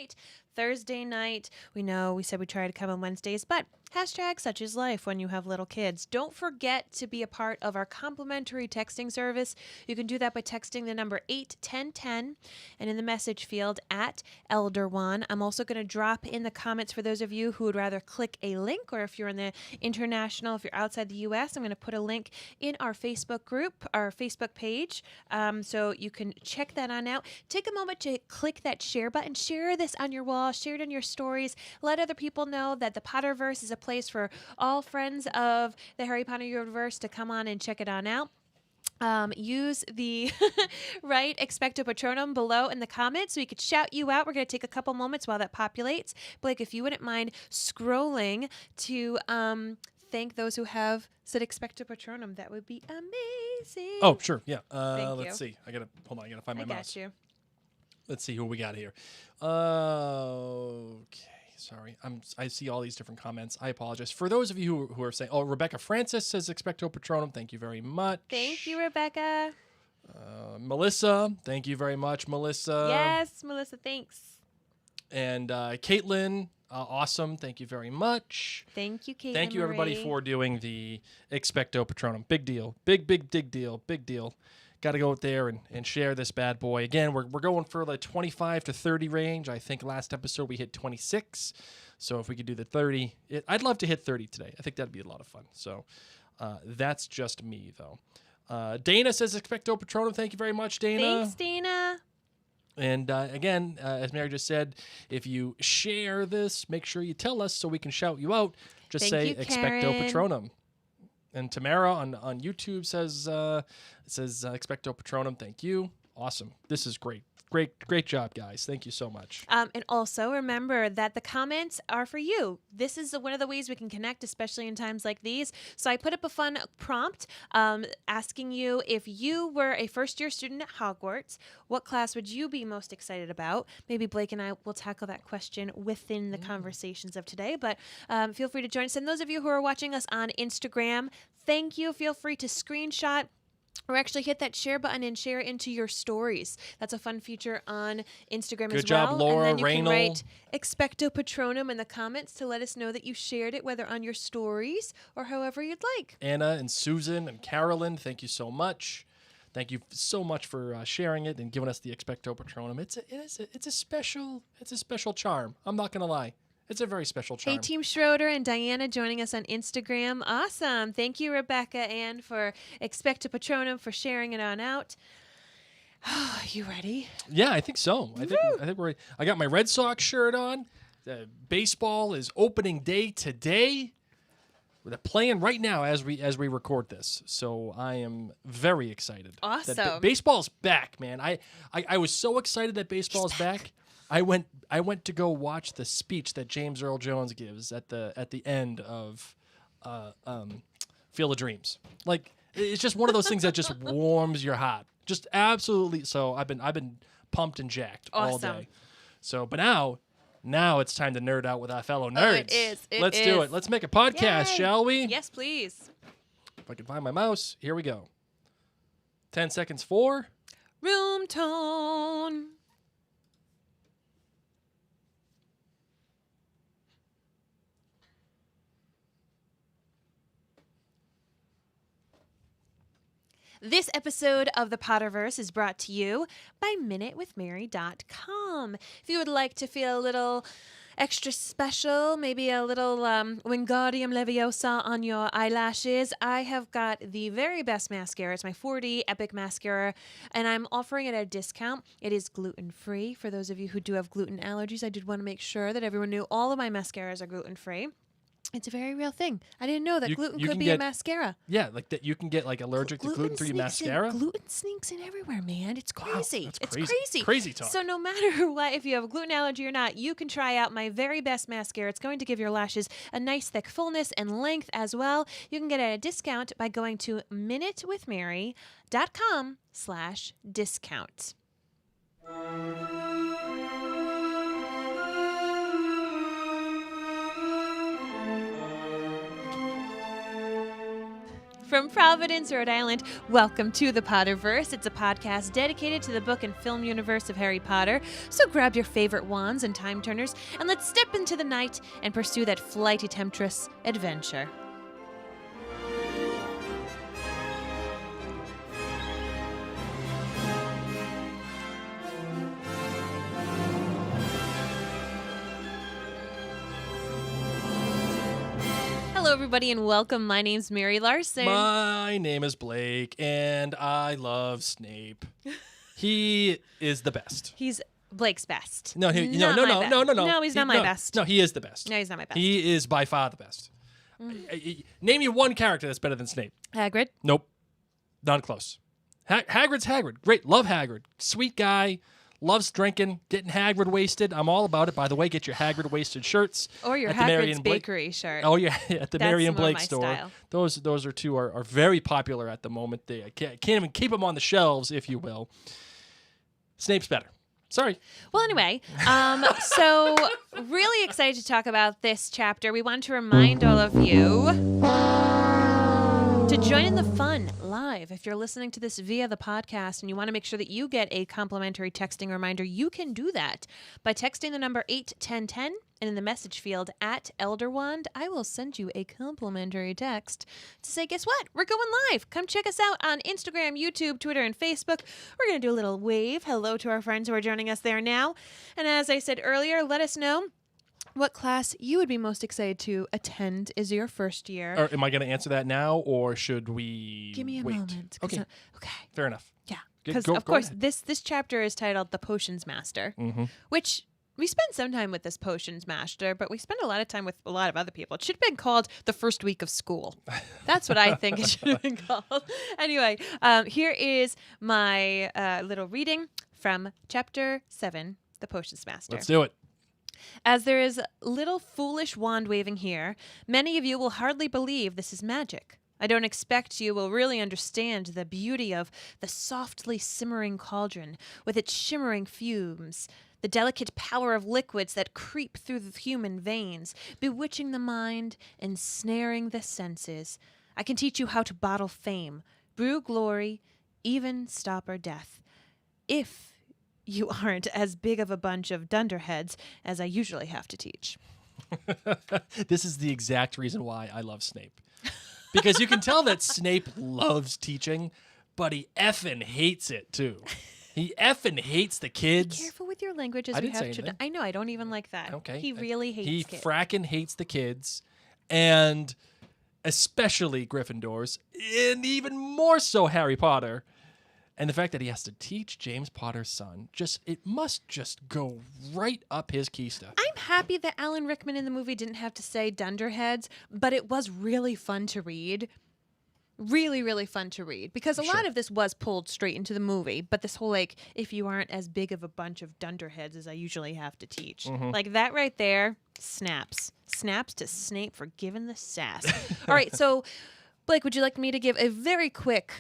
night, Thursday night. We know we said we try to come on Wednesdays, but hashtag such is life when you have little kids. Don't forget to be a part of our complimentary texting service. You can do that by texting the number 81010 and in the message field at Elder1. I'm also going to drop in the comments for those of you who would rather click a link, or if you're in the international, if you're outside the U.S., I'm going to put a link in our Facebook group, our Facebook page, so you can check that on out. Take a moment to click that share button. Share this on your wall. Share it in your stories. Let other people know that the Potterverse is a place for all friends of the Harry Potter universe to come on and check it on out. Use the right Expecto Patronum below in the comments so we could shout you out. We're going to take a couple moments while that populates. Blake, if you wouldn't mind scrolling to thank those who have said Expecto Patronum, that would be amazing. Oh, sure. Yeah. Thank Let's see. I got to find my mouse. Got you. Let's see who we got here. Okay. Sorry. I see all these different comments. I apologize. For those of you who are saying, Rebecca Francis says Expecto Patronum. Thank you very much. Thank you, Rebecca. Melissa. Thank you very much, Melissa. Yes, Melissa, thanks. And Caitlin. Awesome. Thank you very much. Thank you, Caitlin. Thank you, everybody, for doing the Expecto Patronum. Big deal. Big deal. Big deal. Got to go out there and share this bad boy. Again, we're going for the 25 to 30 range. I think last episode we hit 26. So if we could do the 30, I'd love to hit 30 today. I think that'd be a lot of fun. So that's just me, though. Dana says Expecto Patronum. Thank you very much, Dana. Thanks, Dana. And again, as Mary just said, if you share this, make sure you tell us so we can shout you out. Just say Expecto Patronum. And Tamara on YouTube says Expecto Patronum. Thank you. Awesome. This is great. Great job, guys. Thank you so much. And also remember that the comments are for you. This is one of the ways we can connect, especially in times like these. So I put up a fun prompt asking you, if you were a first-year student at Hogwarts, what class would you be most excited about? Maybe Blake and I will tackle that question within the conversations of today. But feel free to join us. And those of you who are watching us on Instagram, thank you. Feel free to screenshot or actually hit that share button and share into your stories. That's a fun feature on Instagram as well. Good job, Laura, and then you can Raynal. write Expecto Patronum in the comments to let us know that you shared it, whether on your stories or however you'd like. Anna and Susan and Carolyn, thank you so much. Thank you so much for sharing it and giving us the Expecto Patronum. It's a special charm. I'm not gonna lie. It's a very special charm. Hey, Team Schroeder and Diana joining us on Instagram. Awesome. Thank you, Rebecca, and for Expecto Patronum for sharing it on out. You ready? Yeah, I think so. I think we're. I got my Red Sox shirt on. Baseball is opening day today. They're playing right now as we record this, so I am very excited. Awesome. Baseball's back, man. I was so excited that baseball's back. I went to go watch the speech that James Earl Jones gives at the end of Field of Dreams. Like, it's just one of those things that just warms your heart. Just absolutely. So I've been pumped and jacked all day. So, but now it's time to nerd out with our fellow nerds. It is. Let's do it. Let's make a podcast, shall we? Yes, please. If I can find my mouse, here we go. 10 seconds for Room tone. This episode of the Potterverse is brought to you by MinuteWithMary.com. If you would like to feel a little extra special, maybe a little Wingardium Leviosa on your eyelashes, I have got the very best mascara. It's my 4D Epic Mascara, and I'm offering it at a discount. It is gluten-free. For those of you who do have gluten allergies, I did want to make sure that everyone knew all of my mascaras are gluten-free. It's a very real thing. I didn't know that gluten could be a mascara. Yeah, like that you can get like allergic to gluten-free mascara. Gluten sneaks in everywhere, man. It's crazy. Wow, it's crazy. Crazy talk. So no matter what, if you have a gluten allergy or not, you can try out my very best mascara. It's going to give your lashes a nice thick fullness and length as well. You can get it at a discount by going to minutewithmary.com/discount. From Providence, Rhode Island, welcome to the Potterverse. It's a podcast dedicated to the book and film universe of Harry Potter. So grab your favorite wands and time turners, and let's step into the night and pursue that flighty temptress adventure. Hello, everybody, and welcome. My name's Mary Larson. My name is Blake, and I love Snape. He is the best. He's Blake's best. No, No, he's not my best. No, he is the best. No, he's not my best. He is by far the best. Name you one character that's better than Snape. Hagrid. Nope. Not close. Hagrid's Hagrid. Great. Love Hagrid. Sweet guy. Loves drinking. Getting Hagrid wasted. I'm all about it. By the way, get your Hagrid wasted shirts. Or your at the Mary Hagrid's and Blake. Bakery shirt. Oh, yeah. At the That's Mary and more Blake my store. style. Those are two are very popular at the moment. They can't even keep them on the shelves, if you will. Snape's better. Sorry. Well, anyway, so really excited to talk about this chapter. We want to remind all of you to join in the fun live. If you're listening to this via the podcast and you want to make sure that you get a complimentary texting reminder, you can do that by texting the number 81010, and in the message field at Elderwand, I will send you a complimentary text to say, guess what? We're going live. Come check us out on Instagram, YouTube, Twitter, and Facebook. We're going to do a little wave. Hello to our friends who are joining us there now. And as I said earlier, let us know what class you would be most excited to attend is your first year. Or am I going to answer that now, or should we Give me a wait? moment. Okay. Okay. Fair enough. Yeah. Go- Because, go- of go course, ahead. this chapter is titled The Potions Master, which we spend some time with this Potions Master, but we spend a lot of time with a lot of other people. It should have been called The First Week of School. That's what I think it should have been called. Anyway, here is my little reading from Chapter 7, The Potions Master. Let's do it. As there is little foolish wand waving here, many of you will hardly believe this is magic. I don't expect you will really understand the beauty of the softly simmering cauldron with its shimmering fumes, the delicate power of liquids that creep through the human veins, bewitching the mind and snaring the senses. I can teach you how to bottle fame, brew glory, even stopper death. If you aren't as big of a bunch of dunderheads as I usually have to teach. This is the exact reason why I love Snape. Because you can tell that Snape loves teaching, but he effing hates it too. He effing hates the kids. Careful with your language as I we didn't have say to. anything. I know, I don't even like that. Okay. He really hates He kids. fracking hates the kids, and especially Gryffindors, and even more so Harry Potter. And the fact that he has to teach James Potter's son, it must just go right up his keister. I'm happy that Alan Rickman in the movie didn't have to say dunderheads, but it was really fun to read. Really, really fun to read. Because a lot of this was pulled straight into the movie, but this whole, if you aren't as big of a bunch of dunderheads as I usually have to teach. Like that right there, snaps. Snaps to Snape for giving the sass. All right, so, Blake, would you like me to give a very quick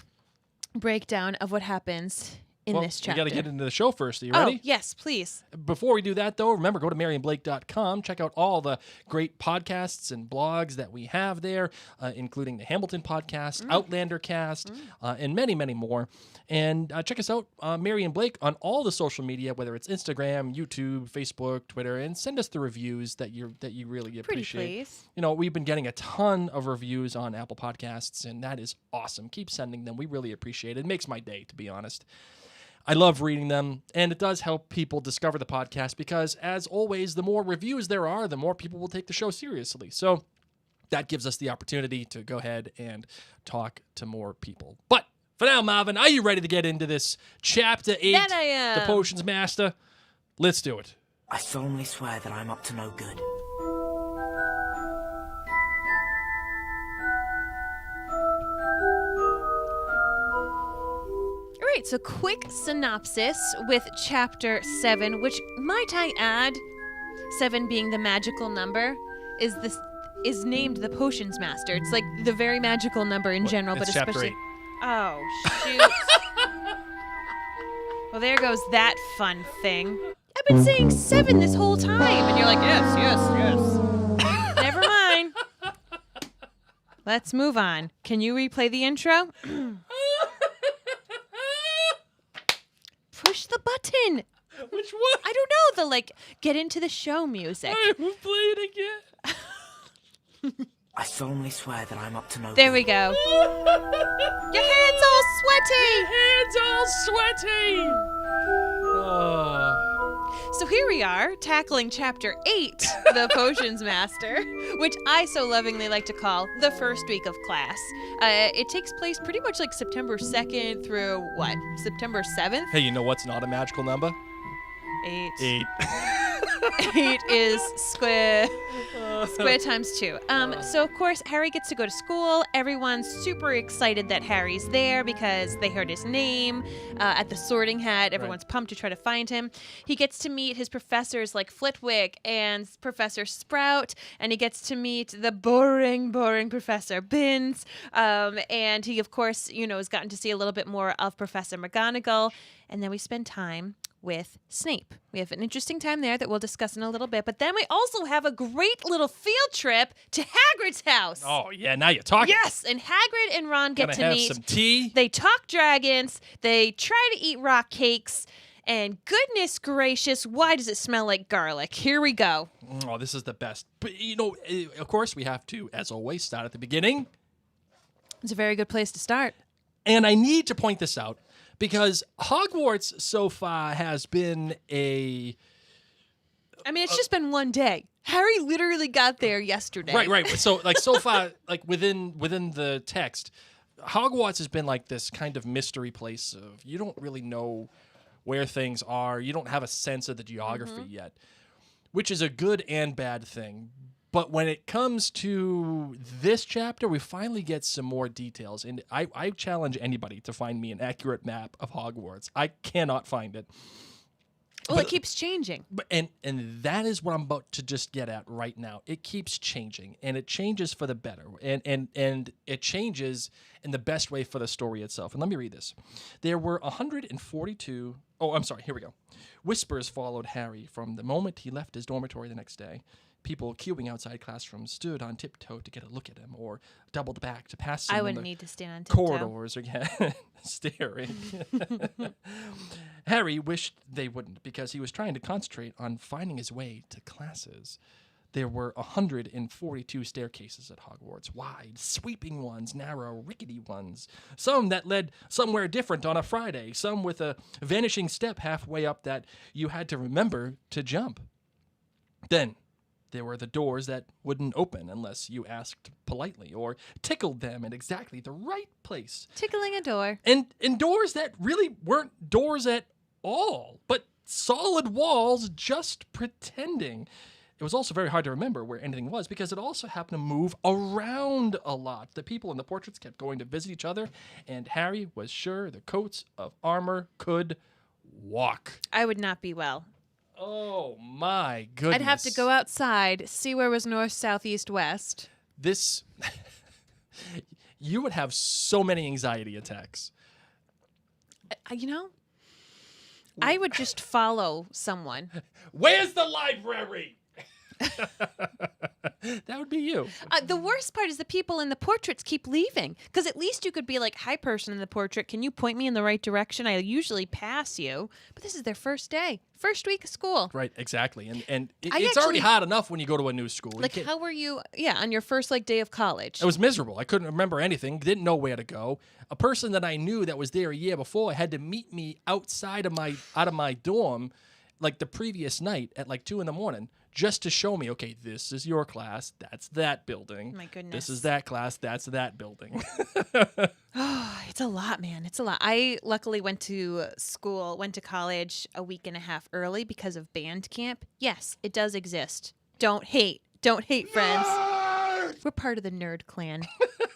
breakdown of what happens in this chapter? We got to get into the show first. Are you ready? Oh, yes, please. Before we do that, though, remember, go to maryandblake.com. Check out all the great podcasts and blogs that we have there, including the Hamilton podcast, Outlander cast, and many, many more. And check us out, Mary and Blake, on all the social media, whether it's Instagram, YouTube, Facebook, Twitter, and send us the reviews that you really appreciate. Please. You know, we've been getting a ton of reviews on Apple Podcasts, and that is awesome. Keep sending them. We really appreciate it. It makes my day, to be honest. I love reading them, and it does help people discover the podcast because, as always, the more reviews there are, the more people will take the show seriously. So that gives us the opportunity to go ahead and talk to more people. But for now, Marvin, are you ready to get into this Chapter 8, That I am. The Potions Master? Let's do it. I solemnly swear that I'm up to no good. All right, so quick synopsis with Chapter 7, which, might I add, 7 being the magical number, is named the Potions Master. It's like the very magical number in general, it's but Chapter especially... 8. Oh, shoot. Well, there goes that fun thing. I've been saying 7 this whole time, and you're like, yes. Never mind. let's move on. Can you replay the intro? Push the button. Which one? I don't know. The get into the show music. I will play it again. I solemnly swear that I'm up to no There good. we go. Your hands all sweaty. Hands all sweaty. Oh. So here we are, tackling Chapter 8, The Potions Master, which I so lovingly like to call the first week of class. It takes place pretty much like September 2nd through, September 7th? Hey, you know what's not a magical number? 8. 8. 8 is square times 2. So of course Harry gets to go to school. Everyone's super excited that Harry's there because they heard his name at the Sorting Hat. Everyone's pumped to try to find him. He gets to meet his professors like Flitwick and Professor Sprout, and he gets to meet the boring Professor Binns. And he of course, has gotten to see a little bit more of Professor McGonagall. And then we spend time with Snape. We have an interesting time there that we'll discuss in a little bit, but then we also have a great little field trip to Hagrid's house. Oh, yeah, now you're talking. Yes, and Hagrid and Ron get Gonna to have meet. some tea. They talk dragons, they try to eat rock cakes, and goodness gracious, why does it smell like garlic? Here we go. Oh, this is the best. But, of course, we have to, as always, start at the beginning. It's a very good place to start. And I need to point this out because Hogwarts so far has been it's just been one day. Harry literally got there yesterday. Right. So so far, within the text, Hogwarts has been like this kind of mystery place of you don't really know where things are. You don't have a sense of the geography yet, which is a good and bad thing. But when it comes to this chapter, we finally get some more details. And I challenge anybody to find me an accurate map of Hogwarts. I cannot find it. Well, it keeps changing. And that is what I'm about to just get at right now. It keeps changing, and it changes for the better. And it changes in the best way for the story itself. And let me read this. There were 142... Oh, I'm sorry. Here we go. Whispers followed Harry from the moment he left his dormitory the next day. People queuing outside classrooms stood on tiptoe to get a look at him or doubled back to pass him I in wouldn't the need to stand on tiptoe. corridors again, staring. Harry wished they wouldn't because he was trying to concentrate on finding his way to classes. There were 142 staircases at Hogwarts, wide, sweeping ones, narrow, rickety ones, some that led somewhere different on a Friday, some with a vanishing step halfway up that you had to remember to jump. Then there were the doors that wouldn't open unless you asked politely or tickled them in exactly the right place. Tickling a door. And doors that really weren't doors at all, but solid walls just pretending. It was also very hard to remember where anything was because it also happened to move around a lot. The people in the portraits kept going to visit each other, and Harry was sure the coats of armor could walk. I would not be well. Oh, my goodness. I'd have to go outside, see where was north, south, east, west. This... you would have so many anxiety attacks. I would just follow someone. Where's the library? That would be you. The worst part is the people in the portraits keep leaving. Because at least you could be like, hi, person in the portrait, can you point me in the right direction? I usually pass you. But this is their first day. First week of school. Right, exactly. And I it's already actually- hard enough when you go to a new school. Like, how were you, on your first, day of college? I was miserable. I couldn't remember anything, didn't know where to go. A person that I knew that was there a year before had to meet me outside of my dorm like the previous night at 2 a.m. just to show me, okay, this is your class, that's that building. My goodness. This is that class, that's that building. It's a lot, man. It's a lot. I luckily went to college a week and a half early because of band camp. Yes, it does exist. Don't hate. Don't hate, friends. We're part of the nerd clan.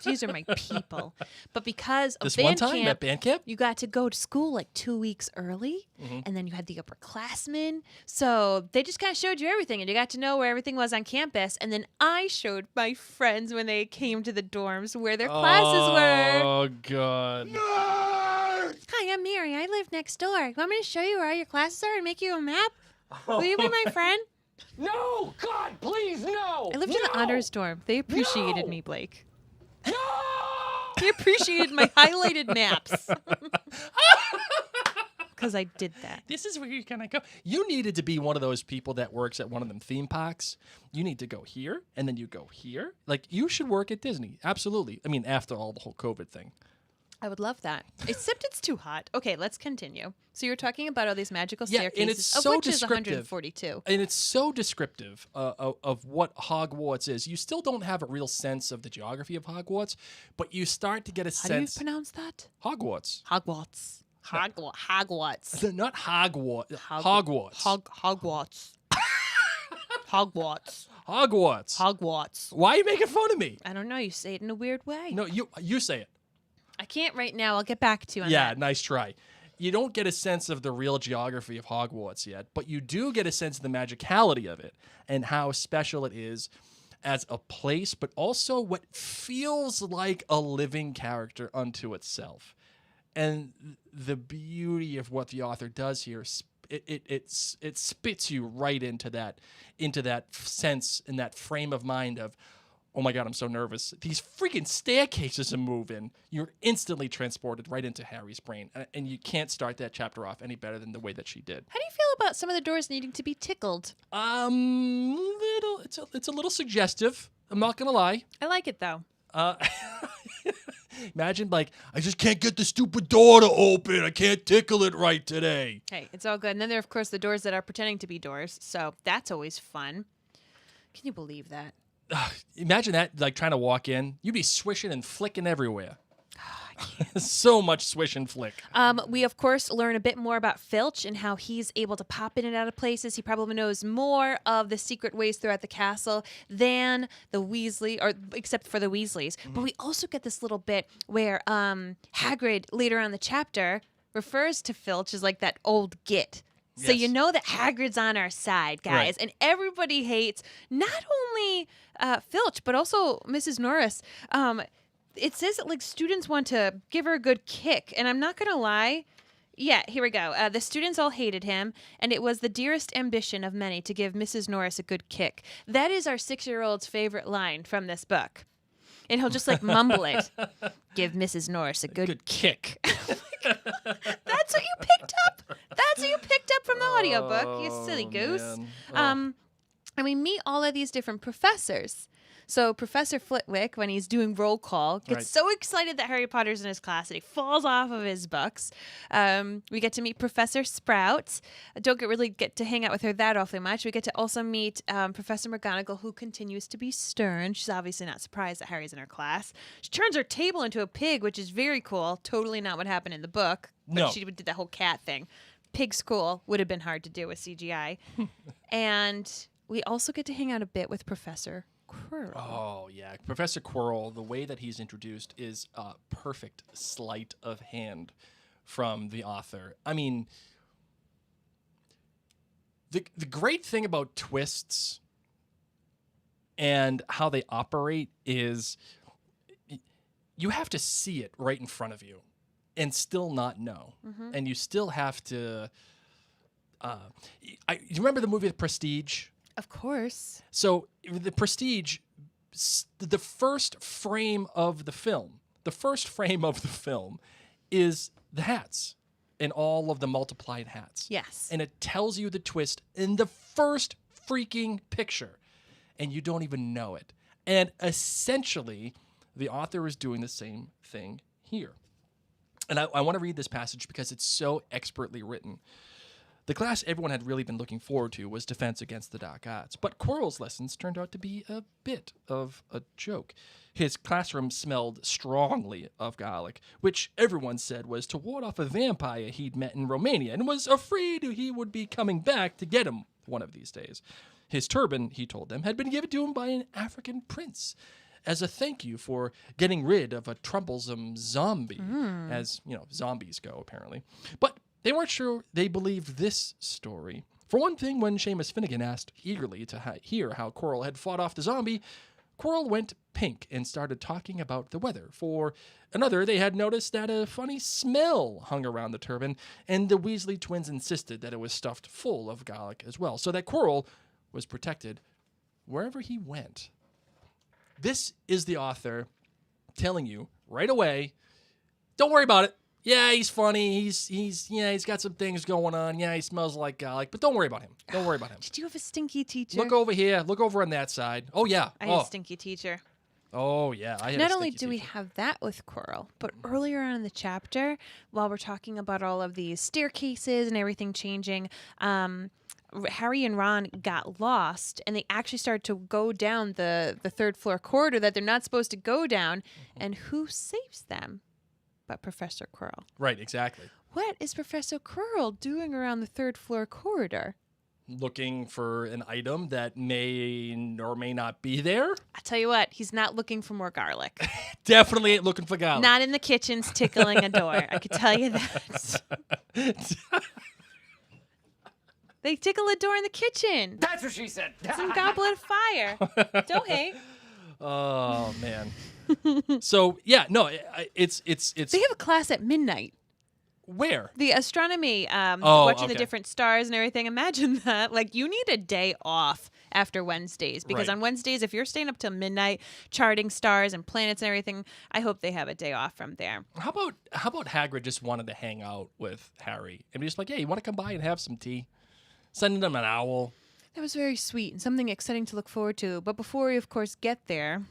These are my people. But because of This band one time camp, at band camp? you got to go to school 2 weeks early, and then you had the upperclassmen. So they just kind of showed you everything, and you got to know where everything was on campus. And then I showed my friends when they came to the dorms where their classes were. Oh, God. Hi, I'm Mary. I live next door. You want me to show you where all your classes are and make you a map? Will you be my friend? No! God, please, no! I lived in the honors dorm. They appreciated me, Blake. He appreciated my highlighted maps. Because I did that. This is where you're going to go. You needed to be one of those people that works at one of them theme parks. You need to go here, and then you go here. Like, you should work at Disney. Absolutely. I mean, after all the whole COVID thing. I would love that. Except it's too hot. Okay, let's continue. So you're talking about all these magical staircases, and it's of so which is descriptive. 142. And it's so descriptive of what Hogwarts is. You still don't have a real sense of the geography of Hogwarts, but you start to get a How do you sense. pronounce that? Hogwarts. Hogwarts. Hogwarts. Not Hogwarts. Hogwarts. Hogwarts. Hogwarts. Hogwarts. Hogwarts. Why are you making fun of me? I don't know. You say it in a weird way. No, you say it. I can't right now. I'll get back to you on Yeah, that. nice try. You don't get a sense of the real geography of Hogwarts yet, but you do get a sense of the magicality of it and how special it is as a place, but also what feels like a living character unto itself. And the beauty of what the author does here, it spits you right into that sense, in that frame of mind of, oh my God, I'm so nervous. These freaking staircases are moving. You're instantly transported right into Harry's brain. And you can't start that chapter off any better than the way that she did. How do you feel about some of the doors needing to be tickled? It's a little suggestive. I'm not going to lie. I like it, though. Imagine, like, I just can't get the stupid door to open. I can't tickle it right today. Hey, it's all good. And then there are, of course, the doors that are pretending to be doors. So that's always fun. Can you believe that? Imagine that, like, trying to walk in. You'd be swishing and flicking everywhere. So much swish and flick. We, of course, learn a bit more about Filch and how he's able to pop in and out of places. He probably knows more of the secret ways throughout the castle than the Weasley, or except for the Weasleys. Mm-hmm. But we also get this little bit where Hagrid, later on in the chapter, refers to Filch as like that old git. So Yes. you know that Hagrid's on our side, guys. Right. And everybody hates not only Filch, but also Mrs. Norris. It says that like students want to give her a good kick. And I'm not going to lie. Yeah, here we go. The students all hated him, and it was the dearest ambition of many to give Mrs. Norris a good kick. That is our 6-year-old's favorite line from this book. And he'll just like mumble it. Give Mrs. Norris a good kick. That's what you picked up. That's what you picked up from the audiobook, you silly goose. Man. And we meet all of these different professors. So Professor Flitwick, when he's doing roll call, gets Right. so excited that Harry Potter's in his class that he falls off of his books. We get to meet Professor Sprout. Don't really get to hang out with her that awfully much. We get to also meet Professor McGonagall, who continues to be stern. She's obviously not surprised that Harry's in her class. She turns her table into a pig, which is very cool. Totally not what happened in the book. But No. she did that whole cat thing. Pig school would have been hard to do with CGI. And we also get to hang out a bit with Professor Quirrell. Oh, yeah. Professor Quirrell, the way that he's introduced is a perfect sleight of hand from the author. I mean, the great thing about twists and how they operate is you have to see it right in front of you and still not know. Mm-hmm. And you still have to... you remember the movie The Prestige? Of course. So the Prestige, the first frame of the film is the hats and all of the multiplied hats. Yes. And it tells you the twist in the first freaking picture, and you don't even know it. And essentially, the author is doing the same thing here. And I want to read this passage because it's so expertly written. The class everyone had really been looking forward to was Defense Against the Dark Arts, but Quirrell's lessons turned out to be a bit of a joke. His classroom smelled strongly of garlic, which everyone said was to ward off a vampire he'd met in Romania and was afraid he would be coming back to get him one of these days. His turban, he told them, had been given to him by an African prince as a thank you for getting rid of a troublesome zombie, as, you know, zombies go, apparently. But they weren't sure they believed this story. For one thing, when Seamus Finnegan asked eagerly to hear how Quirrell had fought off the zombie, Quirrell went pink and started talking about the weather. For another, they had noticed that a funny smell hung around the turban, and the Weasley twins insisted that it was stuffed full of garlic as well, so that Quirrell was protected wherever he went. This is the author telling you right away. Don't worry about it. Yeah, he's funny. He's got some things going on. Yeah, he smells like garlic, but don't worry about him. Don't worry about him. Did you have a stinky teacher? Look over here. Look over on that side. Oh yeah. I had a stinky teacher. Oh yeah. I had Not a only stinky do we teacher. have that with Quirrell, but earlier on in the chapter, while we're talking about all of these staircases and everything changing, Harry and Ron got lost, and they actually started to go down the third floor corridor that they're not supposed to go down. And who saves them but Professor Quirrell? Right. Exactly. What is Professor Quirrell doing around the third floor corridor? Looking for an item that may or may not be there. I tell you what, he's not looking for more garlic. Definitely ain't looking for garlic. Not in the kitchens tickling a door. I could tell you that. They tickle a door in the kitchen. That's what she said. Some goblet of fire. Don't hate. Oh man. So yeah, no, it's They have a class at midnight. where? The astronomy, Oh, watching the okay. different stars and everything. Imagine that. Like, you need a day off after Wednesdays, because Right. on Wednesdays, if you're staying up till midnight charting stars and planets and everything, I hope they have a day off from there. How about Hagrid just wanted to hang out with Harry and be just like, hey, you want to come by and have some tea? Sending him an owl. That was very sweet and something exciting to look forward to. But before we, of course, get there,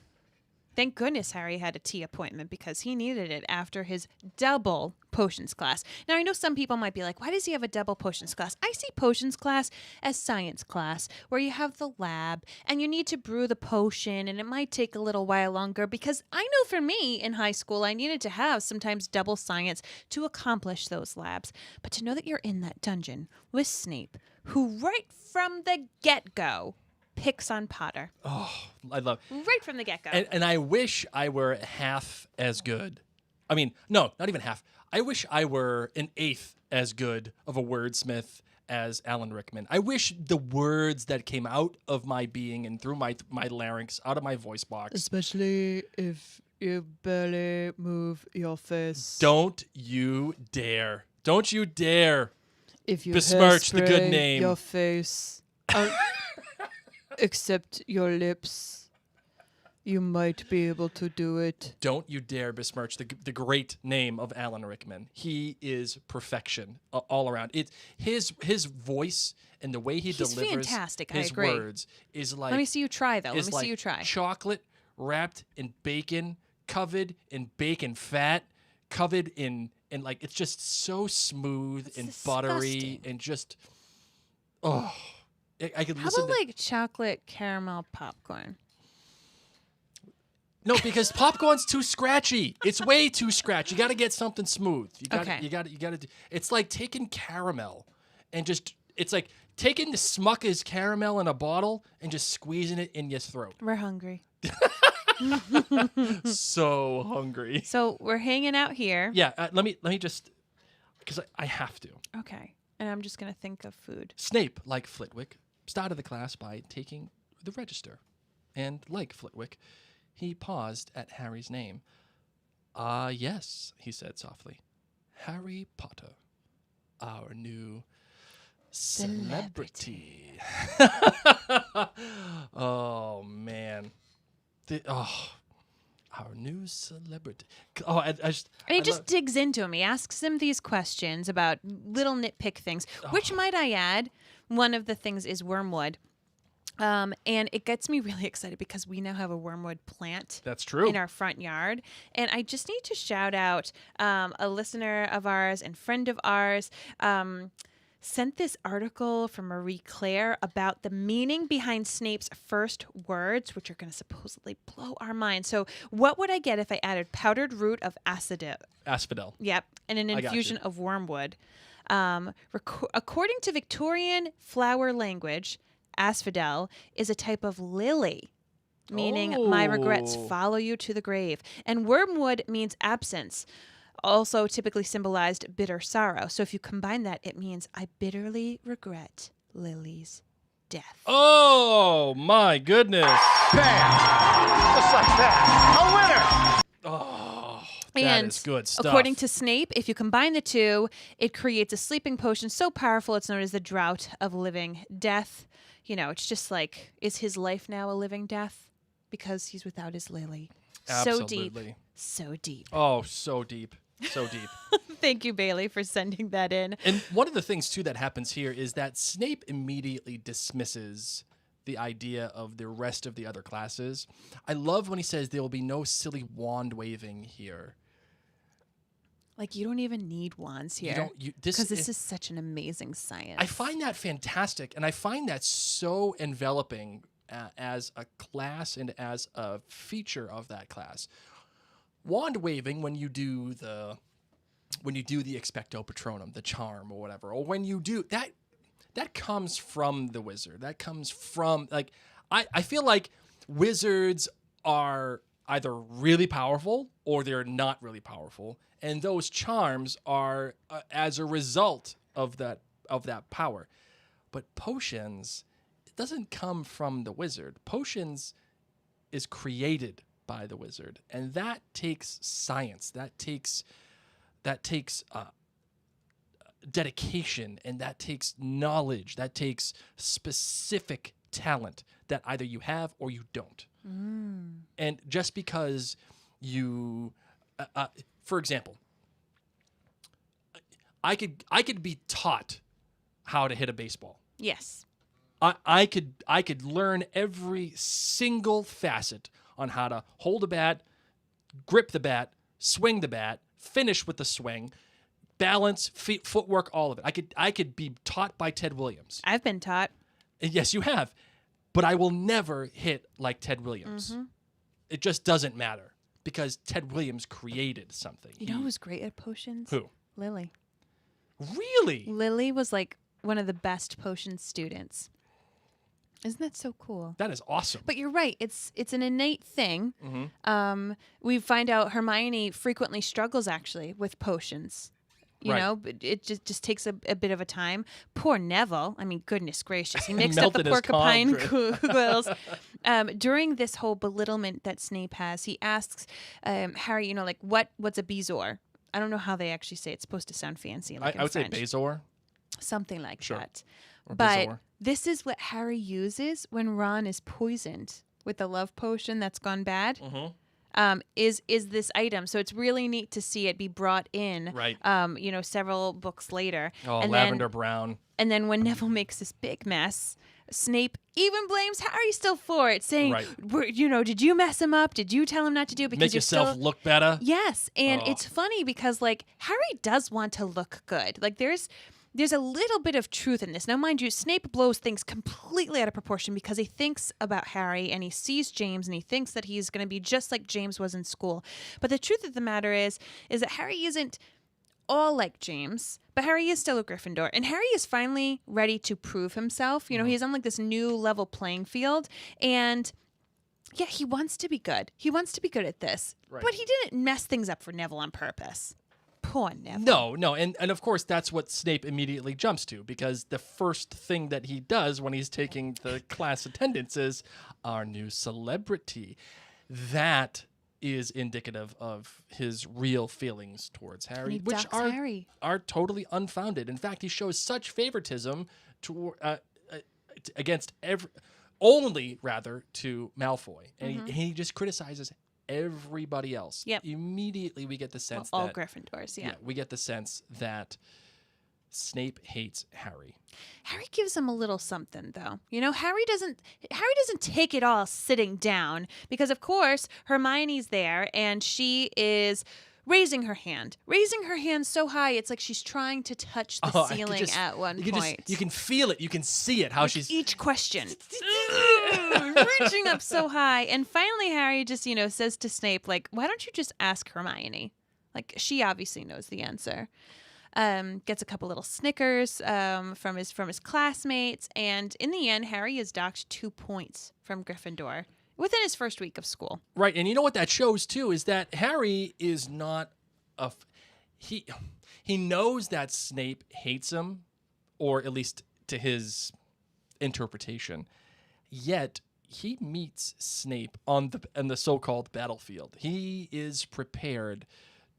thank goodness Harry had a tea appointment, because he needed it after his double potions class. Now, I know some people might be like, why does he have a double potions class? I see potions class as science class, where you have the lab and you need to brew the potion, and it might take a little while longer, because I know for me in high school, I needed to have sometimes double science to accomplish those labs. But to know that you're in that dungeon with Snape, who right from the get-go picks on Potter. Oh, I love. Right from the get-go. And I wish I were half as good. I mean, no, not even half. I wish I were an eighth as good of a wordsmith as Alan Rickman. I wish the words that came out of my being and through my larynx, out of my voice box. Especially if you barely move your face. Don't you dare. Don't you dare. If you besmirch the good hairspray name. your face, except your lips, you might be able to do it. Don't you dare besmirch the great name of Alan Rickman. He is perfection all around. It's his voice and the way he He's delivers fantastic, I his agree. words is like Let me see you try, though. Let is me like see you try. chocolate wrapped in bacon, covered in bacon fat, covered in like, it's just so smooth That's and buttery disgusting. and just I could How listen about to like chocolate caramel popcorn? No, because popcorn's too scratchy. It's way too scratchy. You got to get something smooth. You got Okay. you got to it's like taking caramel and just it's like taking the Smucker's caramel in a bottle and just squeezing it in your throat. We're hungry. So hungry. So we're hanging out here. Yeah, let me just because I have to. Okay. And I'm just going to think of food. Snape, like Flitwick, started the class by taking the register. And like Flitwick, he paused at Harry's name. Yes, he said softly. Harry Potter, our new celebrity. Oh, man. Our new celebrity. Oh, I just... And he I just love- digs into him. He asks him these questions about little nitpick things, which might I add, one of the things is wormwood. And it gets me really excited because we now have a wormwood plant That's true. in our front yard. And I just need to shout out a listener of ours and friend of ours sent this article from Marie Claire about the meaning behind Snape's first words, which are going to supposedly blow our minds. So what would I get if I added powdered root of Asphodel. Yep, and an I got infusion of wormwood. According to Victorian flower language, asphodel is a type of lily, meaning my regrets Oh. follow you to the grave. And wormwood means absence, also typically symbolized bitter sorrow. So if you combine that, it means I bitterly regret Lily's death. Oh, my goodness. Bam! Just like that. A winner! Oh, that And is good stuff. according to Snape, if you combine the two, it creates a sleeping potion so powerful it's known as the Drought of Living Death. You know, it's just like, is his life now a living death? Because he's without his Lily. So deep, Absolutely. So deep. Oh, so deep. So deep. Thank you, Bailey, for sending that in. And one of the things, too, that happens here is that Snape immediately dismisses the idea of the rest of the other classes. I love when he says there will be no silly wand waving here. Like, you don't even need wands here. Because this is such an amazing science. I find that fantastic, and I find that so enveloping as a class and as a feature of that class. Wand waving, when you do the expecto patronum, the charm or whatever, or when you do that comes from the wizard. That comes from, like, I feel like wizards are either really powerful or they're not really powerful, and those charms are as a result of that power. But potions, it doesn't come from the wizard. Potions is created by the wizard, and that takes science. That takes dedication, and that takes knowledge. That takes specific talent that either you have or you don't. And just because you, for example, I could be taught how to hit a baseball. Yes. I could learn every single facet on how to hold a bat, grip the bat, swing the bat, finish with the swing, balance, feet, footwork, all of it. I could be taught by Ted Williams. I've been taught. Yes, you have. But I will never hit like Ted Williams. It just doesn't matter because Ted Williams created something. You know who was great at potions? Who? Lily. Really? Lily was like one of the best potion students. Isn't that so cool? That is awesome. But you're right. It's an innate thing. We find out Hermione frequently struggles actually with potions. You know, but it just takes a bit of a time. Poor Neville. I mean, goodness gracious. He mixed up the Melted his porcupine cauldron. kugels. During this whole belittlement that Snape has, he asks Harry, you know, like, what's a bezoar? I don't know how they actually say it. It's supposed to sound fancy. Like I would French. say Bazor. Something like Sure. that. Or But Bezoar. this is what Harry uses when Ron is poisoned with the love potion that's gone bad. Is this item. So it's really neat to see it be brought in, Right. you know, several books later. Oh, and lavender then, brown. And then when Neville makes this big mess, Snape even blames Harry still for it, saying, Right. you know, did you mess him up? Did you tell him not to do it? Because Make you're yourself still... look better. Yes, and Oh. it's funny because, like, Harry does want to look good. Like, there's a little bit of truth in this. Now, mind you, Snape blows things completely out of proportion because he thinks about Harry and he sees James and he thinks that he's going to be just like James was in school. But the truth of the matter is that Harry isn't all like James, but Harry is still a Gryffindor. And Harry is finally ready to prove himself. You know, he's on like this new level playing field. And yeah, he wants to be good. He wants to be good at this. Right. But he didn't mess things up for Neville on purpose. Poor Neville. No, and of course that's what Snape immediately jumps to, because the first thing that he does when he's taking the class attendance is our new celebrity. That is indicative of his real feelings towards And Harry, he which ducks Harry. are totally unfounded. In fact, he shows such favoritism against only to Malfoy, and he just criticizes everybody else. Yep. Immediately we get the sense All that Gryffindors, yeah. we get the sense that Snape hates Harry. Harry gives him a little something, though. You know, Harry doesn't take it all sitting down because, of course, Hermione's there and she is raising her hand so high it's like she's trying to touch the ceiling at one point. You can feel it. You can see it. How With she's each question reaching up so high, and finally Harry just says to Snape, like, why don't you just ask Hermione? Like, she obviously knows the answer. Gets a couple little snickers from his classmates, and in the end, Harry is docked 2 points from Gryffindor within his first week of school. right. And you know what that shows too is that Harry is not he knows that Snape hates him, or at least to his interpretation. Yet he meets Snape on the so-called battlefield. He is prepared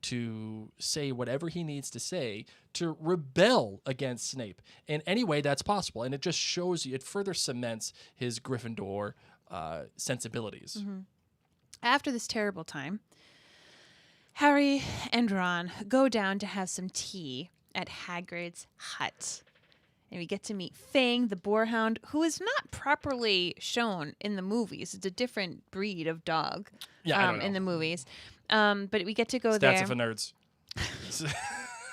to say whatever he needs to say to rebel against Snape in any way that's possible. And it just shows you, it further cements his Gryffindor sensibilities. After this terrible time, Harry and Ron go down to have some tea at Hagrid's hut. And we get to meet Fang, the boarhound, who is not properly shown in the movies. It's a different breed of dog Yeah, I don't know. in the movies. But we get to go Stats there. for nerds.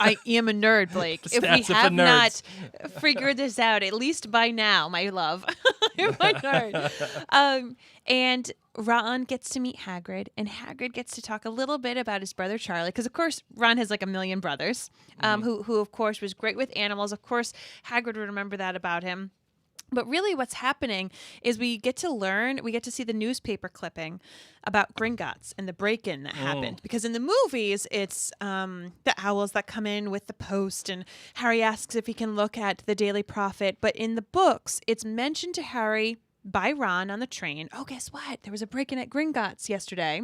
I am a nerd, Blake. If we Stats for have not nerds. figured this out, at least by now, my love, I'm a nerd. And Ron gets to meet Hagrid, and Hagrid gets to talk a little bit about his brother Charlie, because of course Ron has like a million brothers, who of course was great with animals. Of course, Hagrid would remember that about him. But really what's happening is we get to see the newspaper clipping about Gringotts and the break-in that happened. Because in the movies, it's the owls that come in with the post, and Harry asks if he can look at the Daily Prophet. But in the books, it's mentioned to Harry by Ron on the train, oh, guess what? There was a break-in at Gringotts yesterday.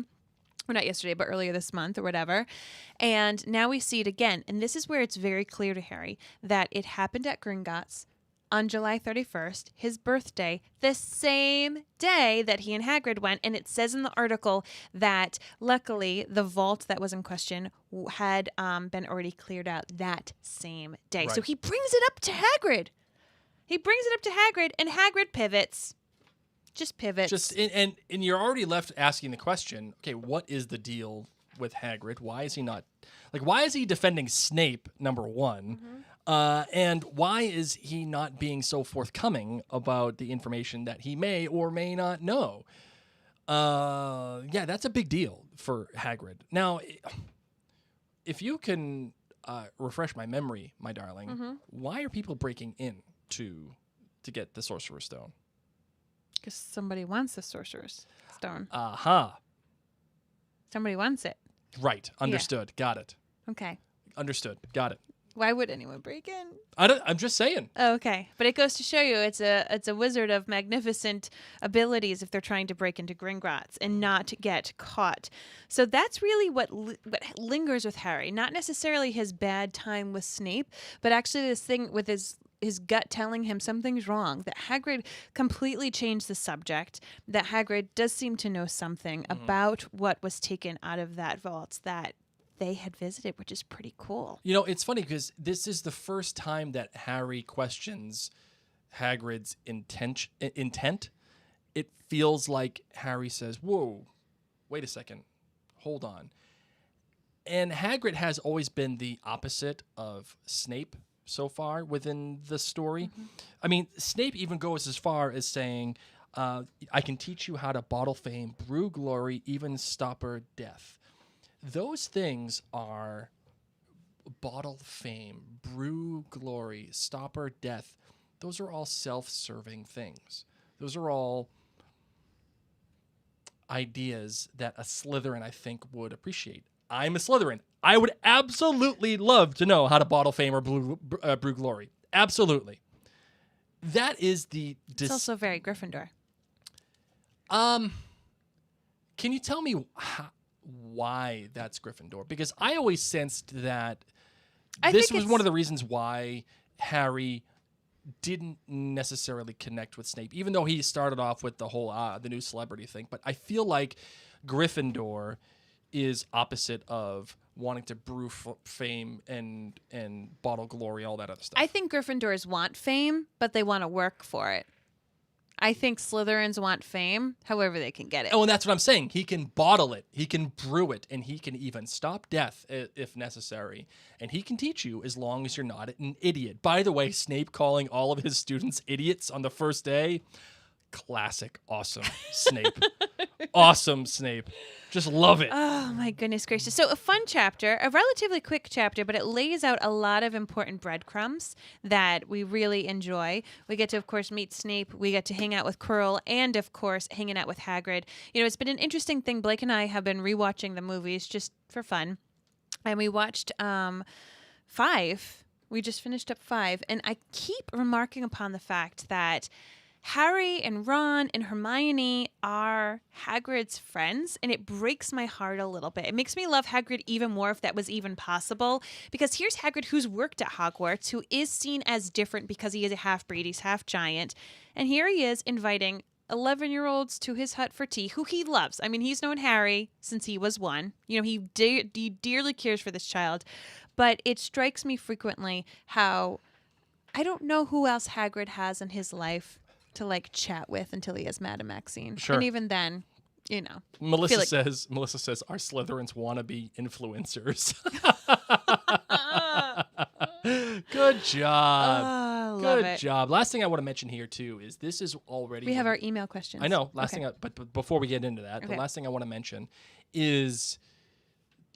Or not yesterday, but earlier this month or whatever. And now we see it again. And this is where it's very clear to Harry that it happened at Gringotts on July 31st, his birthday, the same day that he and Hagrid went. And it says in the article that luckily the vault that was in question had been already cleared out that same day. Right. So he brings it up to Hagrid. And Hagrid pivots. Just pivots. And you're already left asking the question, okay, what is the deal with Hagrid? Why is he not, why is he defending Snape, number one? And why is he not being so forthcoming about the information that he may or may not know? Yeah, that's a big deal for Hagrid. Now, if you can refresh my memory, my darling, why are people breaking in to get the Sorcerer's Stone? Because somebody wants the Sorcerer's Stone. Aha. Somebody wants it. Right. Understood. Got it. Okay. Understood. Got it. Why would anyone break in? I'm just saying. Oh, okay. But it goes to show you it's a wizard of magnificent abilities if they're trying to break into Gringotts and not get caught. So that's really what lingers with Harry. Not necessarily his bad time with Snape, but actually this thing with his gut telling him something's wrong, that Hagrid completely changed the subject, that Hagrid does seem to know something about what was taken out of that vault that they had visited, which is pretty cool. You know, it's funny because this is the first time that Harry questions Hagrid's intent. It feels like Harry says, whoa, wait a second, hold on. And Hagrid has always been the opposite of Snape so far within the story. I mean, Snape even goes as far as saying, I can teach you how to bottle fame, brew glory, even stopper death. Those things are bottle fame, brew glory, stopper death. Those are all self-serving things. Those are all ideas that a Slytherin, I think, would appreciate. I'm a Slytherin. I would absolutely love to know how to bottle fame or brew glory. Absolutely. That is the... It's also very Gryffindor. Can you tell me why that's Gryffindor? Because I always sensed that this was one of the reasons why Harry didn't necessarily connect with Snape, even though he started off with the whole the new celebrity thing. But I feel like Gryffindor is opposite of wanting to brew fame and bottle glory, all that other stuff. I think Gryffindors want fame, but they want to work for it. I think Slytherins want fame, however they can get it. Oh, and that's what I'm saying. He can bottle it, he can brew it, and he can even stop death if necessary. And he can teach you as long as you're not an idiot. By the way, Snape calling all of his students idiots on the first day, classic, awesome Snape. Awesome Snape. Just love it. Oh, my goodness gracious. So a fun chapter, a relatively quick chapter, but it lays out a lot of important breadcrumbs that we really enjoy. We get to, of course, meet Snape. We get to hang out with Quirrell and, of course, hanging out with Hagrid. You know, it's been an interesting thing. Blake and I have been rewatching the movies just for fun. And we watched 5. We just finished up 5. And I keep remarking upon the fact that Harry and Ron and Hermione are Hagrid's friends, and it breaks my heart a little bit. It makes me love Hagrid even more if that was even possible, because here's Hagrid who's worked at Hogwarts, who is seen as different because he is a half-breed, he's half-giant, and here he is inviting 11-year-olds to his hut for tea, who he loves. I mean, he's known Harry since he was 1. You know, he dearly cares for this child. But it strikes me frequently how I don't know who else Hagrid has in his life to like chat with until he has Madame Maxine. Sure. And even then, you know. Melissa says our Slytherins wannabe influencers. Good job. Oh, love Good it. job. Last thing I want to mention here too is this is already We have our email questions. I know. Okay. But before we get into that, the Okay. last thing I want to mention is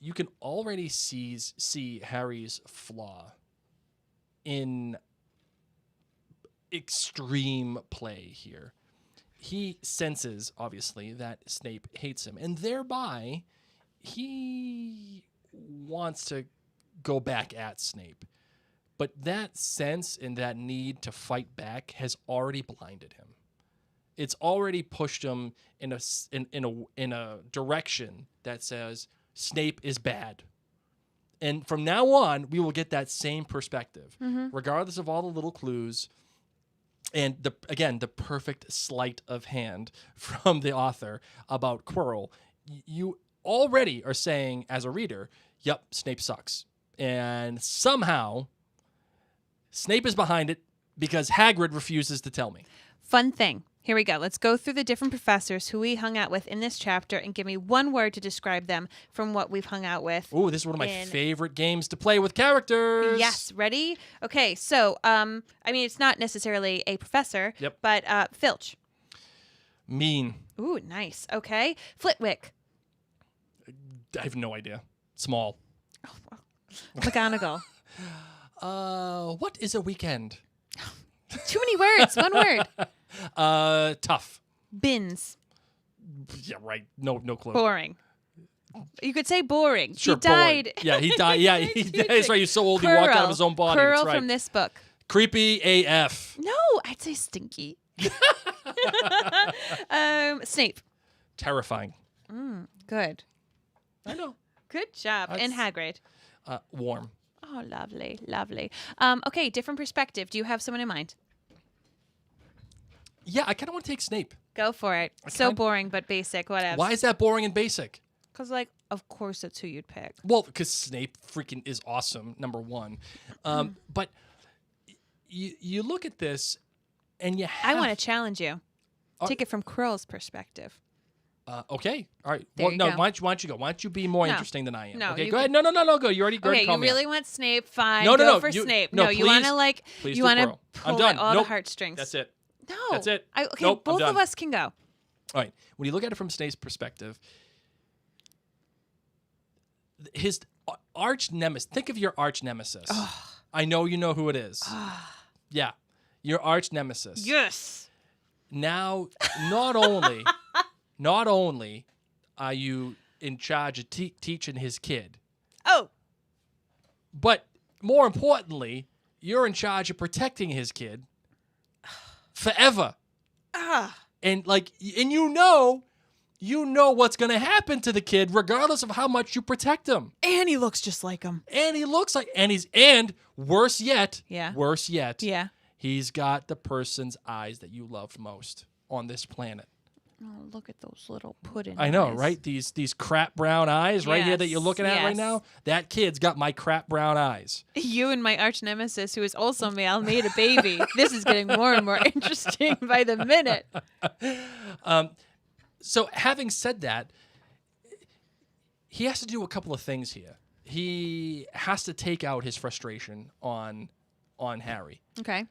you can already see Harry's flaw in extreme play here. He senses, obviously, that Snape hates him, and thereby he wants to go back at Snape. But that sense and that need to fight back has already blinded him. It's already pushed him in a direction that says Snape is bad. And from now on, we will get that same perspective, regardless of all the little clues. And the perfect sleight of hand from the author about Quirrell. You already are saying, as a reader, yep, Snape sucks. And somehow, Snape is behind it because Hagrid refuses to tell me. Fun thing. Here we go. Let's go through the different professors who we hung out with in this chapter and give me one word to describe them from what we've hung out with. Ooh, this is one of my favorite games to play with characters. Yes, ready? Okay, so, I mean, it's not necessarily a professor, Yep. but Filch. Mean. Ooh, nice. Okay. Flitwick. I have no idea. Small. McGonagall. What is a weekend? Too many words. One word. Tough. Bins. Yeah, right. No clue. Boring. You could say boring. Sure, he died. boring. Yeah, he died. Yeah, that's right. He's so old he walked out of his own body. Quirrell That's right. from this book. Creepy AF. No, I'd say stinky. Snape. Terrifying. Good. I know. Good job. And Hagrid. Warm. Oh, lovely, lovely. Okay, different perspective. Do you have someone in mind? Yeah, I kind of want to take Snape. Go for it. So boring, but basic. Whatever. Why is that boring and basic? Because, like, of course that's who you'd pick. Well, because Snape freaking is awesome, number one. But you look at this, and you have... I want to challenge you. Take it from Quirrell's perspective. Okay. All right. There Well, you no, go. why don't you go? Why don't you be more No. interesting than I am? No, Okay, you go ahead. can- No, go. You already Okay, called you me out. really want Snape? Fine. No, go for you- Snape. no, you want to please- like please you do want to Quirrell. I'm pull done. at all Nope. the heartstrings. That's it. No, That's it. Okay, Nope, I'm both of done. us can go. All right. When you look at it from Snape's perspective, his arch nemesis. Think of your arch nemesis. I know you know who it is. Yeah, your arch nemesis. Yes. Now, not only are you in charge of teaching his kid, Oh, but more importantly, you're in charge of protecting his kid forever. And you know what's going to happen to the kid regardless of how much you protect him. and he looks just like him. And he looks like, and worse yet, Yeah. Yeah. he's got the person's eyes that you loved most on this planet. Oh, look at those little pudding. I know, eyes. right? These crap brown eyes right here that you're looking at right Yes. now. That kid's got my crap brown eyes. You and my arch nemesis, who is also male, made a baby. This is getting more and more interesting by the minute. So having said that, he has to do a couple of things here. He has to take out his frustration on Harry. Okay.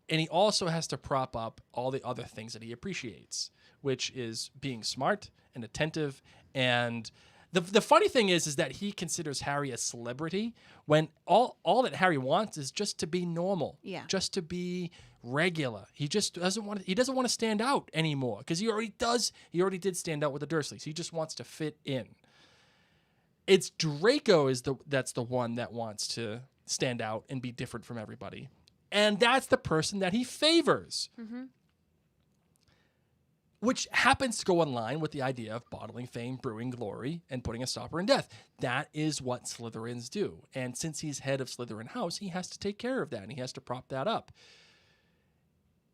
And he also has to prop up all the other things that he appreciates, which is being smart and attentive. And the funny thing is that he considers Harry a celebrity when all that Harry wants is just to be normal. Yeah. Just to be regular. He just doesn't want to stand out anymore because he already does. He already did stand out with the Dursleys. He just wants to fit in. It's Draco that's the one that wants to stand out and be different from everybody. And that's the person that he favors. Mm-hmm. Which happens to go in line with the idea of bottling fame, brewing glory, and putting a stopper in death. That is what Slytherins do. And since he's head of Slytherin House, he has to take care of that, and he has to prop that up.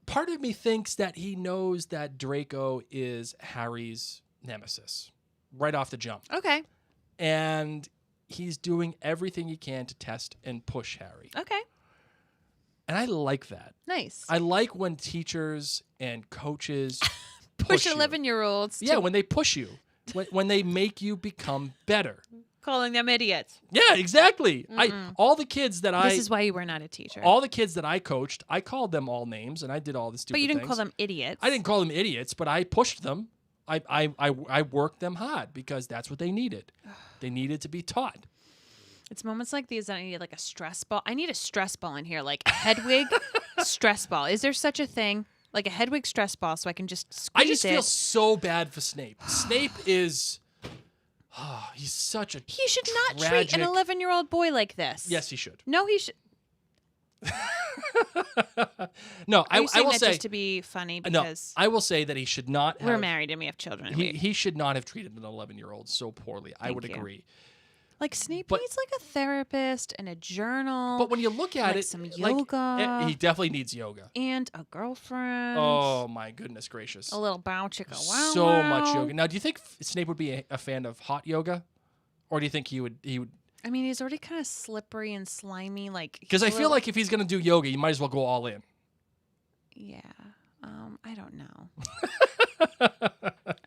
part of me thinks that he knows that Draco is Harry's nemesis right off the jump. Okay. And he's doing everything he can to test and push Harry. Okay. And I like that. Nice. I like when teachers and coaches push you. 11-year-olds. Yeah, when they push you. When they make you become better. Calling them idiots. Yeah, exactly. All the kids that This is why you were not a teacher. all the kids that I coached, I called them all names and I did all the stupid but you didn't things. call them idiots. I didn't call them idiots, but I pushed them. I worked them hard because that's what they needed. They needed to be taught. It's moments like these that I need like a stress ball. I need a stress ball in here, like a Hedwig stress ball. Is there such a thing? Like a Hedwig stress ball so I can just squeeze I just it. feel so bad for Snape. Snape is... he's such a He should not treat tragic- an 11-year-old boy like this. Yes, he should. No, he should. No, Are I you saying will that say... just to be funny No, because I will say that he should not have... we're married and we have children. and He should not have treated an 11-year-old so poorly. I would you. agree. like Snape but- needs like a therapist and a journal. But when you look at like it... some like, yoga. he definitely needs yoga. and a girlfriend. Oh, my goodness gracious. A little bow chicka wow. So wow. much yoga. Now, do you think Snape would be a fan of hot yoga? Or do you think he would... I mean, he's already kind of slippery and slimy. Like Because I feel like if he's going to do yoga, you might as well go all in. yeah. I don't know.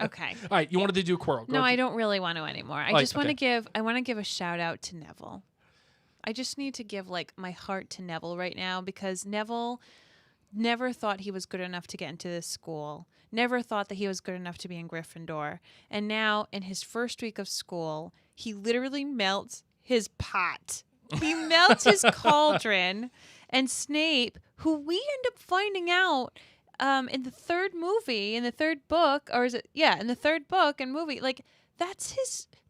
Okay. All right, you wanted to do Quirrell. No, I don't really want to anymore. I Oh, just want to okay. give a shout out to Neville. I just need to give like my heart to Neville right now because Neville never thought he was good enough to get into this school. Never thought that he was good enough to be in Gryffindor. And now in his first week of school, he literally melts his pot. He melts his cauldron. And Snape, who we end up finding out in the third movie, in the third book, or is it? Yeah, in the third book and movie, like that's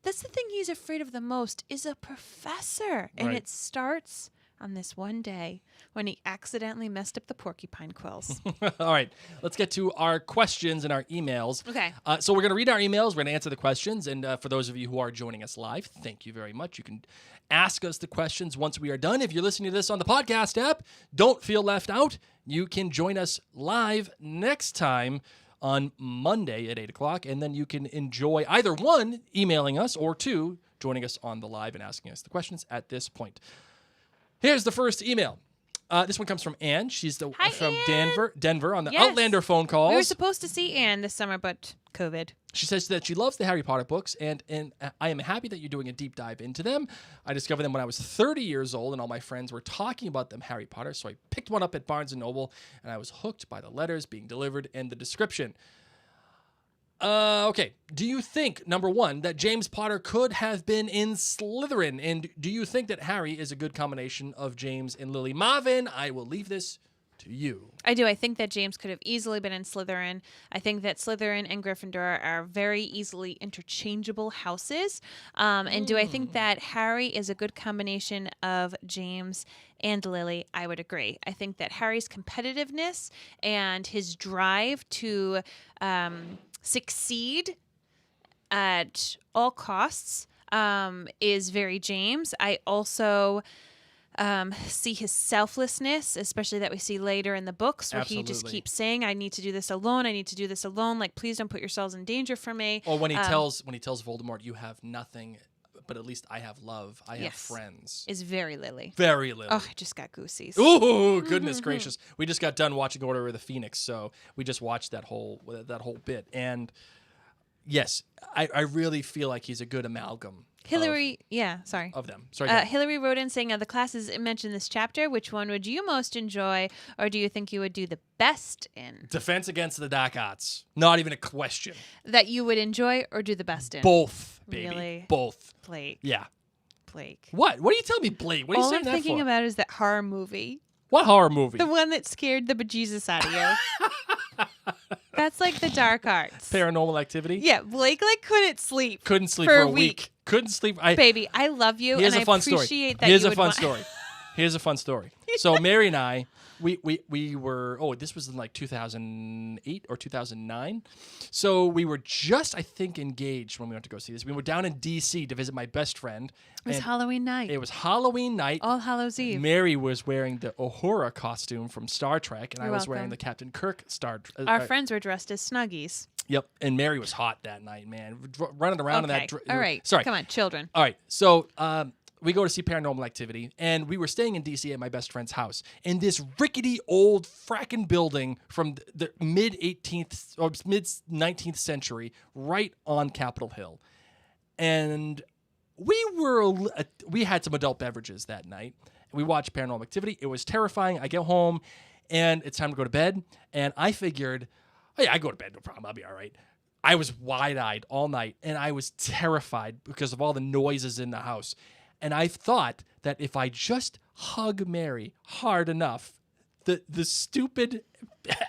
the thing he's afraid of the most is a professor. And Right. it starts on this one day when he accidentally messed up the porcupine quills. All right, let's get to our questions and our emails. Okay. So we're going to read our emails. We're going to answer the questions. And for those of you who are joining us live, thank you very much. You can ask us the questions once we are done. If you're listening to this on the podcast app, don't feel left out. You can join us live next time on Monday at 8 o'clock. And then you can enjoy either one, emailing us, or two, joining us on the live and asking us the questions at this point. Here's the first email. This one comes from Anne. She's Hi, from Anne. Denver on the Yes. Outlander phone calls. We were supposed to see Anne this summer, but COVID. She says that she loves the Harry Potter books, and I am happy that you're doing a deep dive into them. I discovered them when I was 30 years old, and all my friends were talking about them, Harry Potter, so I picked one up at Barnes & Noble, and I was hooked by the letters being delivered and the description. Okay. Do you think, number one, that James Potter could have been in Slytherin? And do you think that Harry is a good combination of James and Lily? Marvin, I will leave this to you. I do. I think that James could have easily been in Slytherin. I think that Slytherin and Gryffindor are very easily interchangeable houses. And do I think that Harry is a good combination of James and Lily? I would agree. I think that Harry's competitiveness and his drive to succeed at all costs is very James. I also see his selflessness, especially that we see later in the books where he just Absolutely. keeps saying, I need to do this alone. I need to do this alone. Like, please don't put yourselves in danger for me. Or when he tells Voldemort, you have nothing, but at least I have love. I have Yes. friends. Is very Lily. Very little. Oh, I just got goosies. Ooh, goodness gracious. We just got done watching Order of the Phoenix, so we just watched that whole bit. And yes, I really feel like he's a good amalgam Hillary, yeah, sorry. of them. Sorry. go ahead. Hillary wrote in saying, the classes mentioned this chapter. Which one would you most enjoy, or do you think you would do the best in? Defense against the Dark Arts. Not even a question. That you would enjoy or do the best in? Both, baby. Really? Both. Blake. Yeah. Blake. What? What are you telling me, Blake? What are you All saying I'm that thinking for? about is that horror movie. What horror movie? The one that scared the bejesus out of you. That's like the dark arts. Paranormal Activity? Yeah, Blake couldn't sleep. Couldn't sleep for for a a week. Couldn't sleep. Baby, I love you, Here's and a fun I appreciate story. that Here's you a would fun want- story. Here's a fun story. So Mary and I, we were, this was in like 2008 or 2009. So we were just, I think, engaged when we went to go see this. We were down in D.C. to visit my best friend. It was Halloween night. It was Halloween night. All Hallows Eve. Mary was wearing the Uhura costume from Star Trek, and You're I was wearing welcome. the Captain Kirk Our friends were dressed as Snuggies. Yep, and Mary was hot that night, man. Running around in that. All right. Sorry. Come on, children. All right. So we go to see Paranormal Activity, and we were staying in D.C. at my best friend's house. In this rickety old fracking building from the mid-18th or mid-19th century, right on Capitol Hill. And we had some adult beverages that night. We watched Paranormal Activity. It was terrifying. I get home, and it's time to go to bed. And I figured, hey, I go to bed, no problem. I'll be all right. I was wide-eyed all night, and I was terrified because of all the noises in the house. And I thought that if I just hug Mary hard enough, the stupid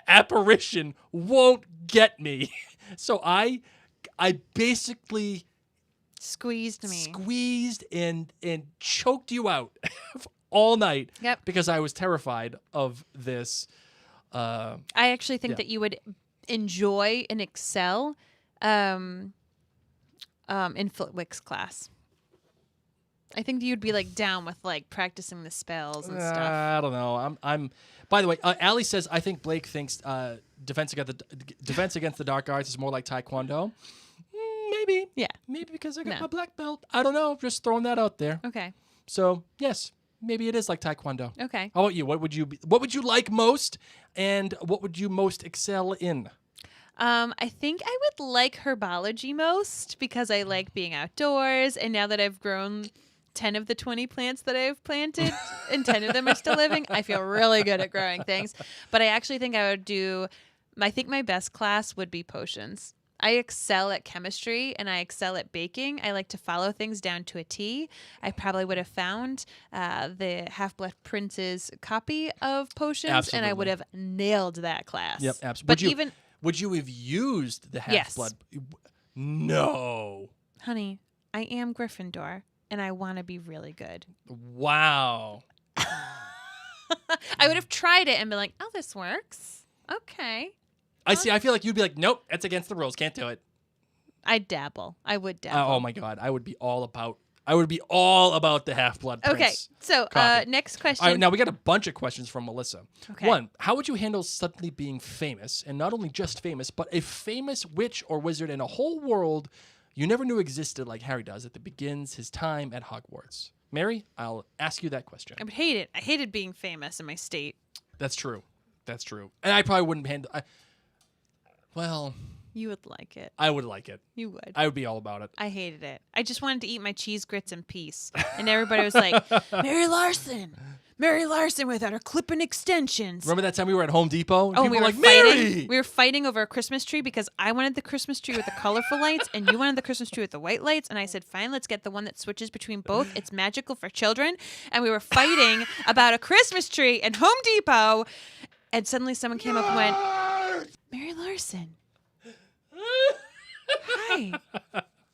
apparition won't get me. So I basically Squeezed me. squeezed and choked you out all night. Yep. Because I was terrified of this. I actually think that you would enjoy and excel in Flitwick's class. I think you'd be like down with like practicing the spells and stuff. I don't know. I'm. By the way, Allie says I think Blake thinks defense against the dark arts is more like Tae Kwon Do. Maybe. Yeah. Maybe because I got No. my black belt. I don't know. Just throwing that out there. Okay. So yes, maybe it is like Tae Kwon Do. Okay. How about you? What would you like most, and what would you most excel in? I think I would like herbology most because I like being outdoors, and now that I've grown 10 of the 20 plants that I've planted and 10 of them are still living, I feel really good at growing things. But I actually think I think my best class would be potions. I excel at chemistry and I excel at baking. I like to follow things down to a T. I probably would have found the Half-Blood Prince's copy of potions, and I would have nailed that class. Yep, absolutely. But Would you have used the Half-Blood? Yes. No. Honey, I am Gryffindor, and I want to be really good. Wow. I would have tried it and been like, oh, this works. Okay. I see. I feel like you'd be like, nope, that's against the rules. Can't do it. I'd dabble. I would dabble. Oh my God, I would be all about the Half-Blood Prince. Okay, so coffee. next question. All right, now we got a bunch of questions from Melissa. Okay. One, how would you handle suddenly being famous, and not only just famous, but a famous witch or wizard in a whole world you never knew existed, like Harry does at the begins his time at Hogwarts? Mary, I'll ask you that question. I would hate it. I hated being famous in my state. That's true. And I probably wouldn't handle. Well, You would like it. I would like it. You would. I would be all about it. I hated it. I just wanted to eat my cheese grits in peace. And everybody was like, Mary Larson without her clipping extensions. Remember that time we were at Home Depot? And Oh, people we were like, fighting. Mary! We were fighting over a Christmas tree because I wanted the Christmas tree with the colorful lights and you wanted the Christmas tree with the white lights. And I said, fine, let's get the one that switches between both. It's magical for children. And we were fighting about a Christmas tree in Home Depot. And suddenly someone came up and went, Mary Larson. Hi.